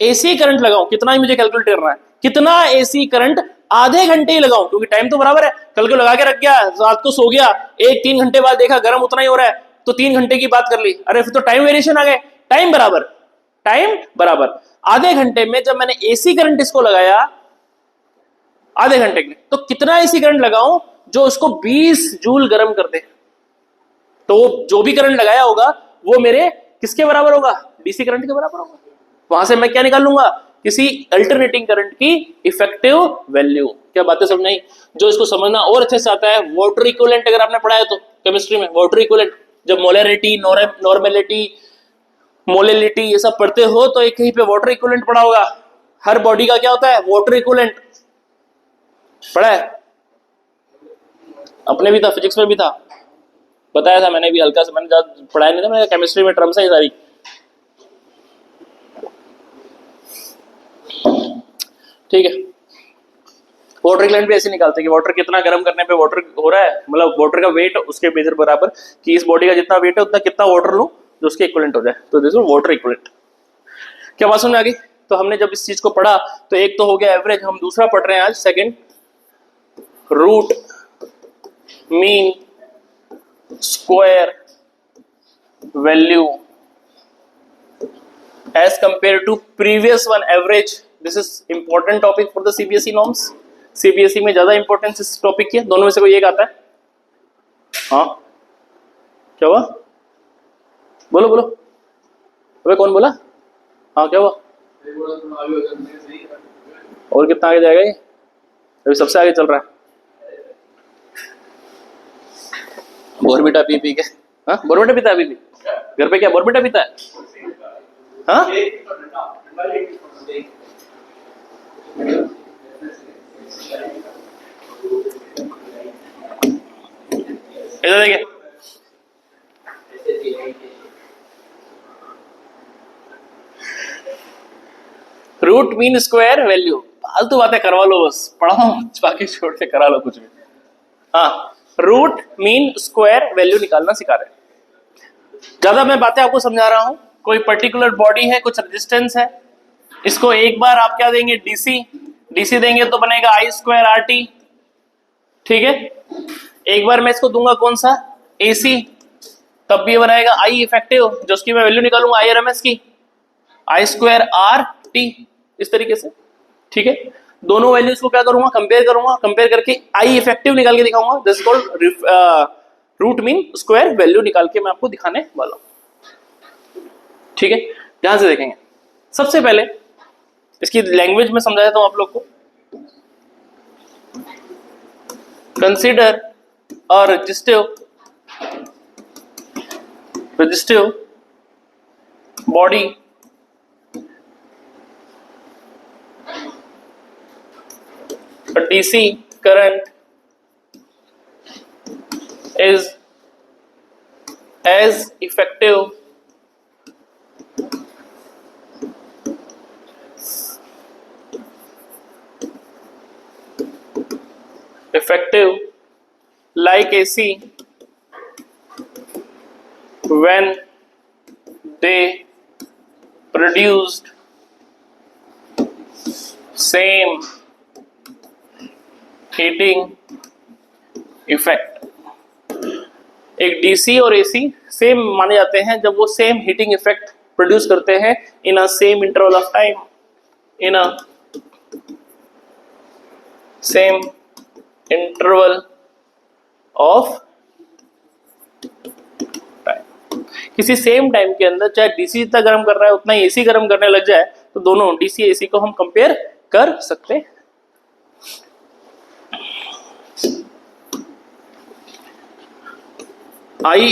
एसी करंट लगाऊं, कितना ही मुझे कैलकुलेट करना है, कितना एसी करंट आधे घंटे ही लगाऊं, क्योंकि टाइम तो बराबर है, कल को लगा के रख गया, रात को सो गया, 1-3 घंटे बाद देखा गर्म उतना ही हो रहा है, तो 3 घंटे की बात कर ली, अरे फिर तो टाइम वेरिएशन आ गए। टाइम बराबर, टाइम बराबर आधे घंटे में जब मैंने एसी करंट इसको लगाया आधे घंटे के, तो कितना एसी करंट लगाऊं जो उसको 20 जूल गर्म कर दे। तो जो भी करंट लगाया होगा वो मेरे किसके बराबर होगा, डीसी करंट के बराबर होगा। वहां से मैं क्या निकाल लूंगा, किसी अल्टरनेटिंग करंट की इफेक्टिव वैल्यू। क्या बातें समझ आई? जो इसको समझना और अच्छे से आता है, वाटर इक्विवेलेंट अगर आपने पढ़ा है तो केमिस्ट्री में, वाटर इक्विवेलेंट जब मोलरिटी, नॉर्मेलिटी, मोलिलिटी ये सब पढ़ते हो तो एक कहीं पे वाटर इक्विवेलेंट पढ़ा होगा। हर बॉडी का क्या होता है, वाटर इक्विवेलेंट पढ़ा है, अपने भी था, फिजिक्स में भी था, बताया था मैंने भी हल्का से, मैंने ज्यादा पढ़ाया नहीं था, मैंने केमिस्ट्री में टर्म्स है सारी। ठीक है, वाटर इक्विवेलेंट भी ऐसे निकालते हैं कि वाटर कितना गर्म करने पे वाटर हो रहा है, मतलब वाटर का वेट उसके मेजर बराबर, कि इस बॉडी का जितना वेट है उतना कितना वाटर लूं जो उसके इक्विवेलेंट हो जाए, तो दिस इज वाटर इक्विवेलेंट। क्या बात समझ में आ गई? तो हमने जब इस चीज को पढ़ा तो एक तो हो गया एवरेज, हम दूसरा पढ़ रहे हैं आज second, root mean square value as compared to previous one average. This is important topic for the CBSE norms. CBSE में ज्यादा इंपॉर्टेंस इस टॉपिक की है। दोनों में से कोई एक आता है? हाँ, क्या हुआ? बोलो बोलो, अबे कौन बोला? हाँ क्या हुआ? और कितना आगे जाएगा ये? अभी सबसे आगे चल रहा है बोरबिटा पी पी के। हाँ, बोरबिटा पीता है अभी भी घर पे? क्या बोरबिटा पीता है? हाँ, इधर देखिए, रूट मीन स्क्वायर वैल्यू, फालतू बातें करवा लो बस, पढ़ाओ बाकी छोड़ के करा लो कुछ भी। हाँ, रूट मीन स्क्वायर वैल्यू निकालना सिखा रहे हैं। ज्यादा मैं बातें आपको समझा रहा हूं। कोई पर्टिकुलर बॉडी है, कुछ रेजिस्टेंस है, इसको एक बार आप क्या देंगे, डीसी, डीसी देंगे तो बनेगा आई स्क्वायर आर टी। ठीक है, एक बार मैं इसको दूंगा कौन सा, एसी, तब भी बनाएगा आई इफेक्टिव, जो उसकी मैं वैल्यू निकालूंगा आई आर एम एस की, आई स्क्वायर आर टी, इस तरीके से। ठीक है, दोनों वैल्यूज को क्या करूंगा, कंपेयर करूंगा, कंपेयर करके आई इफेक्टिव निकाल के दिखाऊंगा। This is called root mean square value निकाल के मैं आपको दिखाने वाला हूं। ठीक है, ध्यान से देखेंगे। सबसे पहले इसकी लैंग्वेज में समझा देता हूं आप लोग को। Consider a resistive body a DC current is as effective like AC when they produced same heating effect। एक डीसी और एसी सेम माने जाते हैं जब वो सेम हीटिंग इफेक्ट प्रोड्यूस करते हैं in a same interval of time, in a same interval of time. किसी सेम टाइम के अंदर चाहे डीसी जितना गर्म कर रहा है उतना ही एसी गर्म करने लग जाए तो दोनों डीसी एसी को हम कंपेयर कर सकते हैं। आई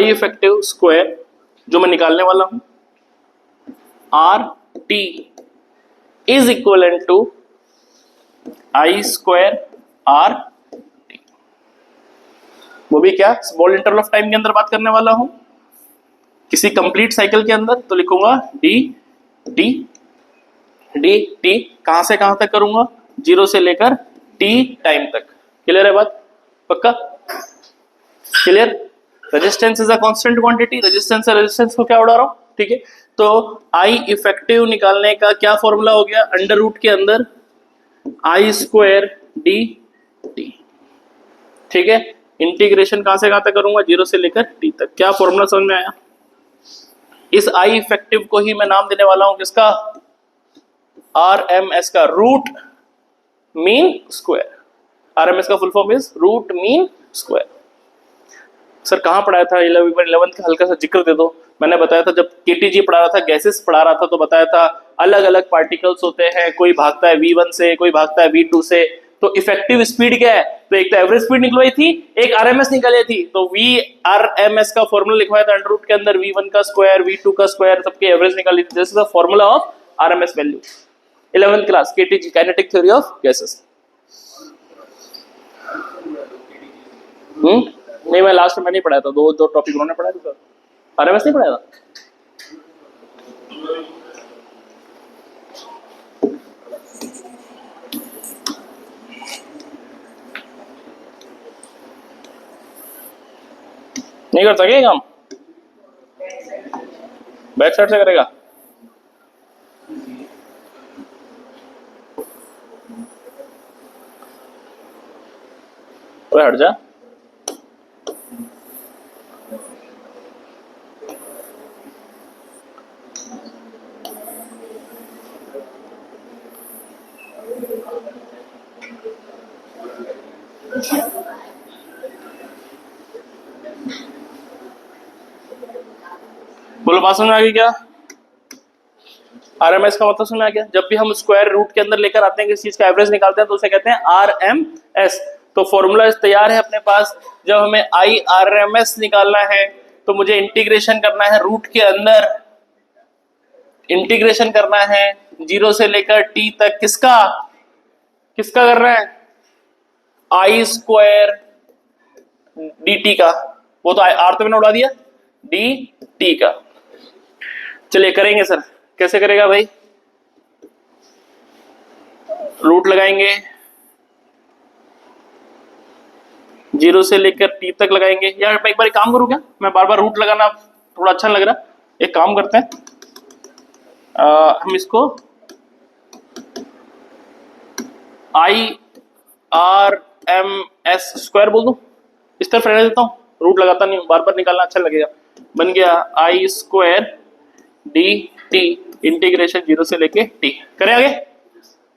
इफेक्टिव स्क्वायर जो मैं निकालने वाला हूं, R T is equivalent to I square R T. वो भी क्या, स्मॉल इंटरवल ऑफ टाइम के अंदर बात करने वाला हूं। किसी कंप्लीट साइकिल के अंदर तो लिखूंगा डी टी, डी टी कहां से कहां तक करूंगा, 0 से लेकर टी टाइम तक। क्लियर है बात? पक्का clear? Resistance is a constant quantity, resistance है, रेजिस्टेंस को क्या उड़ा रहा हूं, ठीक है। तो आई इफेक्टिव निकालने का क्या फॉर्मूला हो गया, अंडर रूट के अंदर आई स्क्वायर डी टी, ठीक है। इंटीग्रेशन कहां से कहां तक करूंगा, 0 से लेकर टी तक। क्या फॉर्मूला समझ में आया। इस आई इफेक्टिव को ही मैं नाम देने वाला हूं किसका, आरएमएस का, रूट मीन स्क्वायर। आरएमएस का full form is root mean square. Sir कहां पढ़ाया था, 11th का हल्का सा जिक्र दे दो। मैंने बताया था जब केटीजी पढ़ा रहा था, गैसेस पढ़ा रहा था, तो बताया था अलग अलग पार्टिकल्स होते हैं, कोई भागता है V1 से, कोई भागता है V2 से। तो इफेक्टिव स्पीड क्या है, तो एक तो एवरेज स्पीड निकलवाई थी, एक आरएमएस निकाली थी। तो वी आरएमएस का फॉर्मूला लिखवाया था अंडर रूट के अंदर, V1 का स्क्वायर, V2 का स्क्वायर, सबके एवरेज निकाली थी। This is the formula of RMS value. 11th class KTG, kinetic theory of gases. नहीं, मैं लास्ट में नहीं पढ़ाया था, दो टॉपिक उन्होंने पढ़ाया था, आरएमएस नहीं पढ़ाया था। नहीं करता क्या काम, बैक साइड से करेगा। तो हट जा। बोलो बात समझ में आ गई क्या। आरएमएस का मतलब समझ में आ गया। जब भी हम स्क्वायर रूट के अंदर लेकर आते हैं किसी चीज का एवरेज निकालते हैं तो उसे कहते हैं आरएमएस। तो फॉर्मूला तैयार है अपने पास। जब हमें आई आरएमएस निकालना है तो मुझे इंटीग्रेशन करना है रूट के अंदर, इंटीग्रेशन करना है 0 से लेकर टी तक। किसका किसका कर रहे हैं, आई स्क्वायर डी टी का। वो तो आर तो मैंने उड़ा दिया, डी टी का। चलिए करेंगे सर, कैसे करेगा भाई, रूट लगाएंगे 0 से लेकर टी तक लगाएंगे। यार मैं एक बार काम करूं क्या, मैं बार बार रूट लगाना थोड़ा अच्छा नहीं लग रहा। एक काम करते हैं, हम इसको I R M S square बोल दूं, इस तरफ रहने देता हूं, रूट लगाता नहीं हूं, बार बार निकालना अच्छा लगेगा। बन गया आई स्क्वायर डी टी इंटीग्रेशन 0 से लेके टी। करें आगे,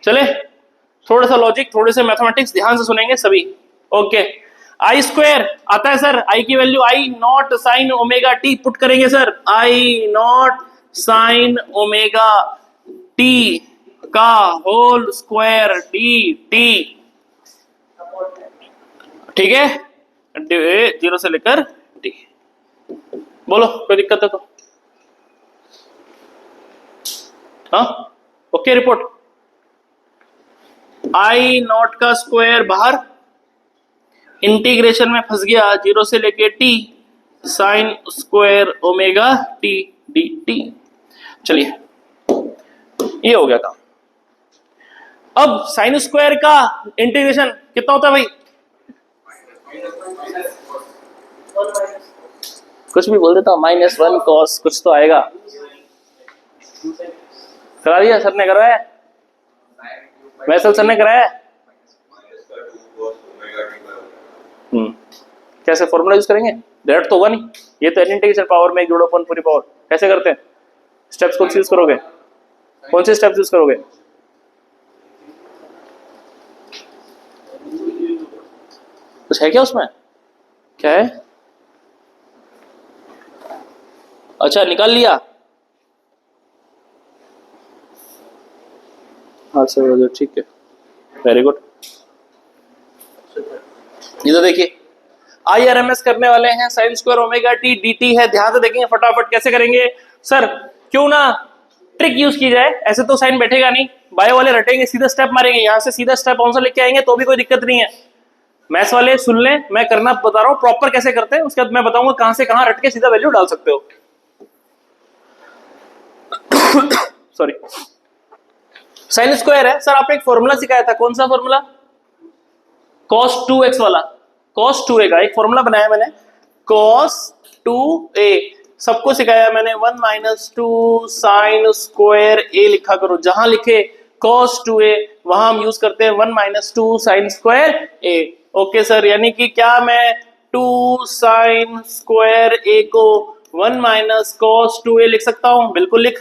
चले थोड़ा सा लॉजिक, थोड़े से मैथमेटिक्स ध्यान से सुनेंगे सभी। ओके, आई स्क्वायर आता है सर, आई की value I naught sine omega T put करेंगे sir, I naught sine omega T का होल स्क्वायर डी टी, ठीक है, 0 से लेकर टी। बोलो कोई दिक्कत है तो, हाँ ओके। रिपोर्ट, आई नॉट का स्क्वायर बाहर, इंटीग्रेशन में फंस गया 0 से लेके T, sine square omega T D T. चलिए ये हो गया काम। अब साइन स्क्वायर का इंटीग्रेशन कितना होता है भाई, कुछ भी बोल देता हूं, -1 cos कुछ तो आएगा। करा दिया सर ने, कराया वैसल सर ने कराया। कैसे फॉर्मूला यूज करेंगे, डायरेक्ट तो होगा नहीं, ये तो इंटीग्रेशन पावर में 1 जोड़ो अपन पूरी पावर। कैसे करते हैं, स्टेप्स कौन से यूज करोगे, कौन से स्टेप्स यूज करोगे, कुछ है क्या उसमें, क्या है, अच्छा निकाल लिया, हाँ सर ठीक है, वेरी गुड। इधर देखिए, आई आर एम एस करने वाले हैं, sine square omega T D T है। ध्यान से देखेंगे फटाफट कैसे करेंगे सर, क्यों ना ट्रिक यूज की जाए, ऐसे तो साइन बैठेगा नहीं, बायो वाले रटेंगे, सीधा स्टेप मारेंगे, यहां से सीधा स्टेप आंसर लेके आएंगे तो भी कोई दिक्कत नहीं है। मैथ्स वाले सुन लें, मैं करना बता रहा हूं प्रॉपर कैसे करते हैं, उसके बाद मैं बताऊंगा कहां से कहां रट के सीधा वैल्यू डाल सकते हो। सॉरी, साइन स्क्वायर है सर, आपने एक फॉर्मूला सिखाया था, कौन सा फॉर्मूला, cos 2x वाला, cos 2a का एक फॉर्मूला बनाया मैंने, cos 2a, सबको सिखाया मैंने 1 माइनस 2 साइन स्क्वायर a लिखा करो, जहां लिखे cos 2a वहां हम यूज करते हैं 1 minus 2 sine square a। Okay sir, यानी कि क्या मैं 2 साइन स्क्वायर a को 1 माइनस cos 2a लिख सकता हूं? बिल्कुल लिख।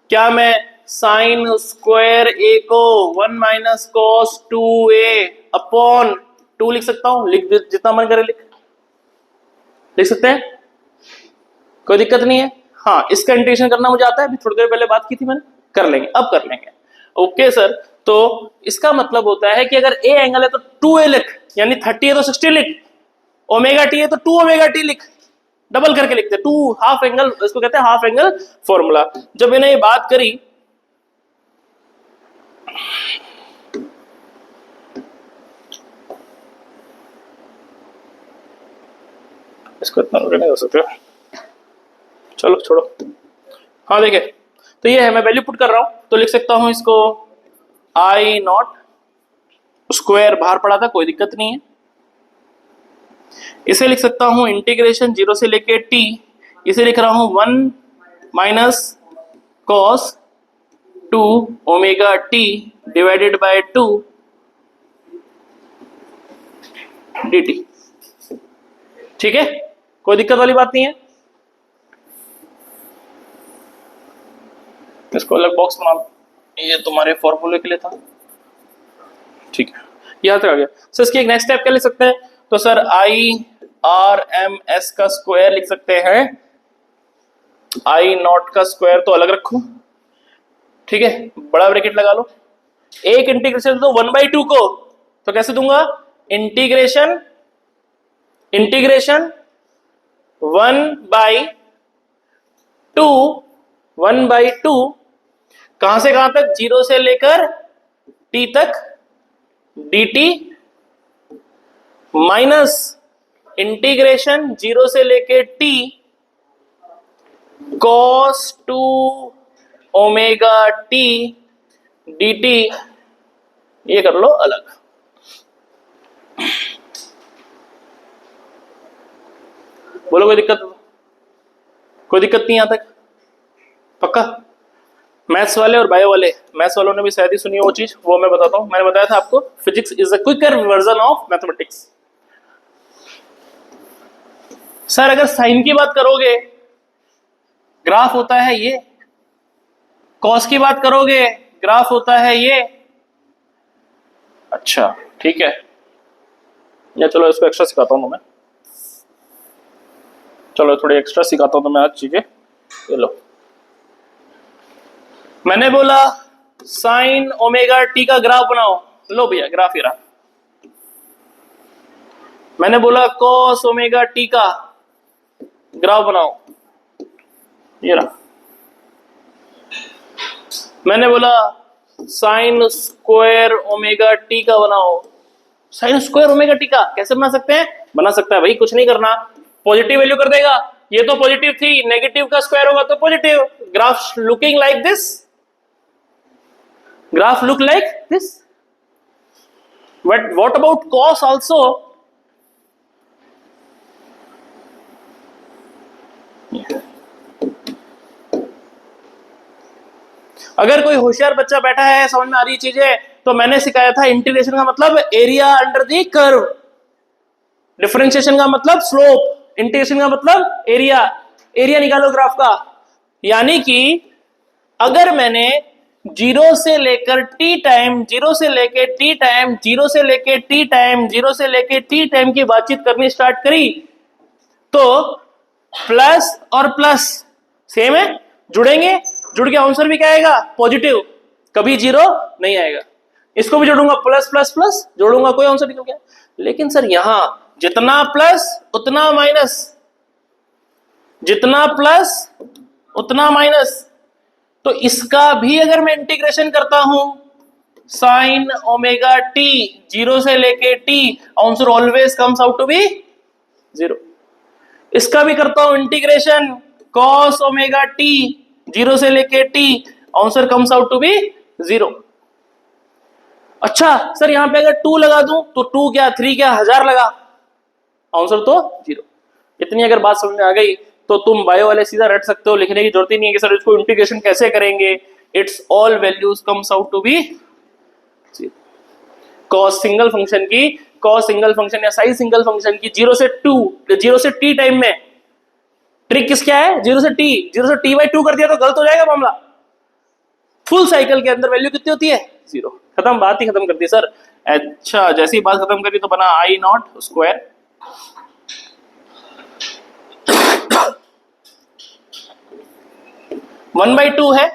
क्या मैं साइन स्क्वायर a को 1 माइनस cos 2a अपॉन 2 लिख सकता हूं? लिख, जितना मन करे लिख सकते हैं, कोई दिक्कत नहीं है। हाँ, इसका इंटीग्रेशन करना मुझे आता है, अभी थोड़ी देर पहले बात की थी मैंने, कर लेंगे, अब कर लेंगे। ओके सर, तो इसका मतलब होता है कि अगर ए एंगल है तो 2a लिख, यानी 30 है तो 60 लिख, ओमेगा टी है तो 2 ओमेगा टी लिख, डबल करके लिखते, 2 हाफ एंगल, इसको कहते हैं हाफ एंगल फॉर्मूला। जब मैंने ये बात करी, इसको इतना नहीं हो सकते, चलो छोड़ो। हाँ देखिए, तो ये है, मैं वैल्यू पुट कर रहा हूं, तो लिख सकता हूं इसको आई नॉट स्क्वायर, बाहर पड़ा था कोई दिक्कत नहीं है। इसे लिख सकता हूं इंटीग्रेशन 0 से लेके t, इसे लिख रहा हूं 1 minus cos 2 omega t divided by 2 dt। ठीक है, कोई दिक्कत वाली बात नहीं है। इसको अलग बॉक्स बना लो, ये तुम्हारे फॉर्मूले के लिए था। ठीक है, यहां तक आ गया। सर इसकी एक नेक्स्ट स्टेप क्या लिख सकते हैं? तो sir I R M S का स्क्वायर लिख सकते हैं, आई नॉट का स्क्वायर तो अलग रखो, ठीक है, बड़ा ब्रैकेट लगा लो। एक इंटीग्रेशन तो 1/2 को, तो कैसे दूंगा? इंटीग्रेशन 1/2 कहां से कहां तक? 0 से लेकर t तक dt माइनस इंटीग्रेशन 0 से लेकर t cos 2 omega t dt, ये कर लो अलग। बोलो कोई दिक्कत? कोई दिक्कत नहीं यहां तक? पक्का? मैथ्स वाले और बायो वाले, मैथ्स वालों ने भी शायद ही सुनी वो चीज, वो मैं बताता हूं। मैंने बताया था आपको, physics is a quicker version of mathematics. Sir अगर साइन की बात करोगे, ग्राफ होता है ये, कॉस की बात करोगे, ग्राफ होता है ये। अच्छा ठीक है, या चलो इसको एक्स्ट्रा सिखाता हूं मैं, चलो थोड़ी एक्स्ट्रा सिखाता हूं तो मैं आज चीजें। ये लो, मैंने बोला साइन ओमेगा टी का ग्राफ बनाओ, लो भैया ग्राफ ही रहा। मैंने बोला कॉस ओमेगा टी का ग्राफ बनाओ, ये रहा। मैंने बोला साइन स्क्वायर ओमेगा टी का बनाओ, साइन स्क्वायर ओमेगा टी का कैसे बना सकते हैं? बना सकता है भाई, कुछ नहीं करना, पॉजिटिव वैल्यू कर देगा। ये तो पॉजिटिव थी, नेगेटिव का स्क्वायर होगा तो positive. Graph looking like this, graph look like this, but what about cos also? अगर कोई होशियार बच्चा बैठा है, समझ में आ रही चीजें, तो मैंने सिखाया था इंटीग्रेशन का मतलब area under the curve, differentiation का मतलब स्लोप, इंटीग्रेशन का मतलब एरिया। एरिया निकालो ग्राफ का, यानी कि अगर मैंने 0 से लेकर t टाइम, 0 से लेकर t टाइम, 0 से लेकर t टाइम, 0 से लेकर t टाइम की बातचीत करनी स्टार्ट करी, तो प्लस और प्लस सेम है, जुड़ेंगे, जुड़ के आंसर भी क्या आएगा? पॉजिटिव, कभी 0 नहीं आएगा। इसको भी जोड़ूंगा, प्लस प्लस प्लस जोड़ूंगा, कोई आंसर निकल गया। लेकिन सर यहां जितना प्लस उतना माइनस, जितना प्लस उतना माइनस, तो इसका भी अगर मैं इंटीग्रेशन करता हूं साइन ओमेगा टी 0 से लेके t, answer always comes out to be 0। इसका भी करता हूं इंटीग्रेशन cos ओमेगा टी 0 से लेके t, answer comes out to be 0। अच्छा सर यहां पे अगर 2 लगा दूं तो 2 क्या 3 क्या 1000 लगा, आंसर तो 0। इतनी अगर बात समझ में आ गई तो तुम बायो वाले सीधा रट सकते हो, लिखने की जरूरत ही नहीं है कि सर इसको इंटीग्रेशन कैसे करेंगे। It's all values comes out to be cos single function की, कॉस सिंगल फंक्शन या साइन सिंगल फंक्शन की 0 से 2, 0 से t टाइम में ट्रिक किस क्या है, 0 से t, 0 से t/2 कर दिया तो गलत हो जाएगा मामला। फुल साइकिल के अंदर वैल्यू कितनी होती है 0। खत्म, बात ही खत्म कर दी सर। अच्छा, जैसी बात खत्म करी तो बना I naught square, one by two है,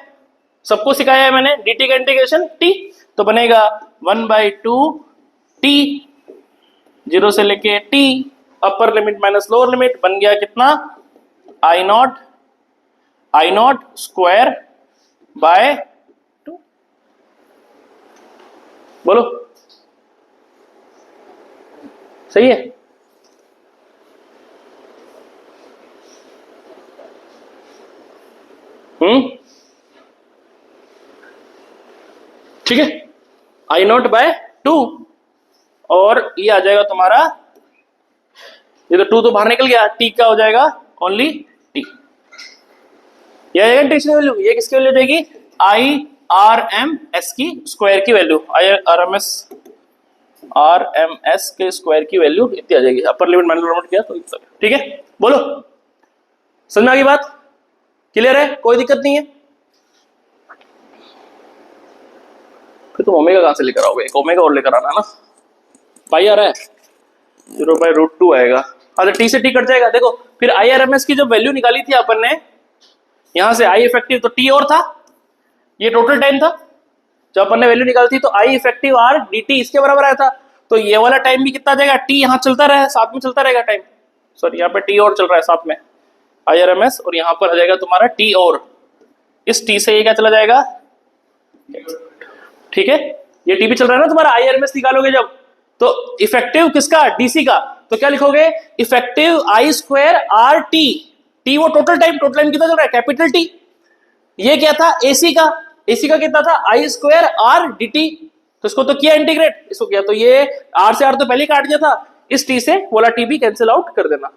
सबको सिखाया है मैंने dt का इंटीग्रेशन t, तो बनेगा 1/2 t, 0 से लेके t, upper limit minus lower limit, बन गया कितना आई नॉट स्क्वायर बाय 2। बोलो सही है? ठीक है, आई नॉट बाय 2, और ये आ जाएगा तुम्हारा, ये तो 2 तो बाहर निकल गया, t का हो जाएगा ओनली t। ये आएगा इंटीग्रेशन वैल्यू, ये किसकी वैल्यू जाएगी IRMS की स्क्वायर की वैल्यू, RMS के स्क्वायर की वैल्यू इतनी आ जाएगी, upper limit minus lower limit किया तो इतना। ठीक है, बोलो समझ में आ गई बात? क्लियर है, कोई दिक्कत नहीं है? फिर तुम ओमेगा कहां से लेकर आओगे, एक ओमेगा और लेकर आना ना, पाई आ रहा है 0/√2 आएगा, अच्छा t से t कट जाएगा। देखो फिर IRMS की जो वैल्यू निकाली थी अपन ने, यहां से आई इफेक्टिव तो t और था, ये टोटल टाइम था जब अपन ने वैल्यू निकाली थी, तो आई इफेक्टिव r dt इसके बराबर आया था, तो ये वाला टाइम भी कितना आ जाएगा, t यहां चलता रहा, साथ में चलता रहेगा टाइम, सॉरी यहाँ पे t और चल रहा है साथ में IRMS, और यहाँ पर आ जाएगा तुम्हारा t, और इस t से ये क्या चला जाएगा, ठीक है, ये t भी चल रहा है ना तुम्हारा, IRMS निकालोगे जब, तो इफेक्टिव किसका, डीसी का, तो क्या लिखोगे इफेक्टिव आई स्क्वायर आर टी, टी वो टोटल टाइम कितना चल रहा है कैपिटल टी, ये क्या था एसी का, एसी का कितना था आई स्क्वायर आर डी टी, तो इसको तो किया इंटीग्रेट, इसको किया तो ये आर से आर तो पहले काट दिया था, इस टी से वाला टी भी कैंसिल आउट कर देना,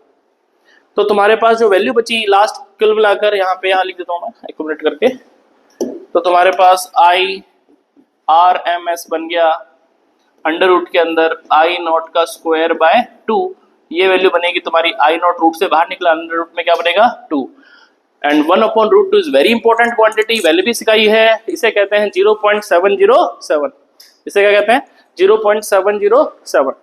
तो तुम्हारे पास जो वैल्यू बची लास्ट कुल मिलाकर, यहाँ पे यहाँ लिख देता हूँ मैं एक्यूमुलेट करके, तो तुम्हारे पास आई आर एम एस बन गया अंडर रूट के अंदर आई नॉट का स्क्वायर बाय 2, ये वैल्यू बनेगी तुम्हारी आई नॉट रूट से बाहर निकला, अंडर रूट में क्या बनेगा 2, and 1/√2 is very important quantity, value भी सिखाई है, इसे कहते हैं 0.707, इसे क्या कहते हैं 0.707।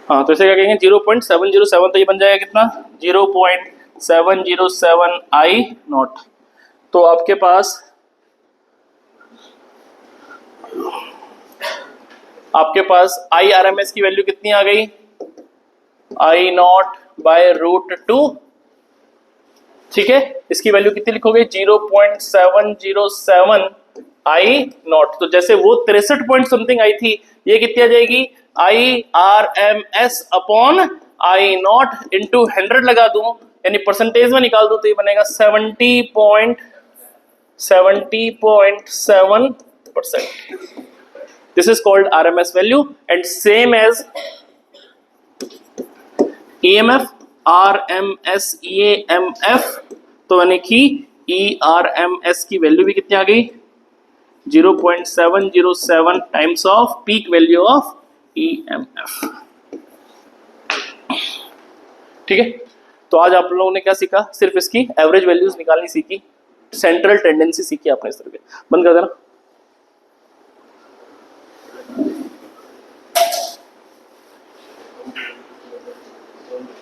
हाँ, तो इसे क्या कहेंगे 0.707, तो ये बन जाएगा कितना 0.707 आई नॉट। तो आपके पास IRMS की वैल्यू कितनी आ गई, आई नॉट बाय रूट 2, ठीक है, इसकी वैल्यू कितनी लिखोगे 0.707 आई नॉट, तो जैसे वो 63 पॉइंट समथिंग आई थी, ये कितनी आ जाएगी IRMS upon I not into 100 लगा दूं, यानी परसेंटेज में निकाल दूं, तो ये बनेगा 70.7%. This is called RMS value, and same as EMF, RMS EMF, तो यानी कि ERMS की वैल्यू भी कितनी आ गई 0.707 times off peak value of EMF। ठीक है, तो आज आप लोगों ने क्या सीखा, सिर्फ इसकी एवरेज वैल्यूज निकालनी सीखी, सेंट्रल टेंडेंसी सीखी आपने इस तरह के। बंद कर देना।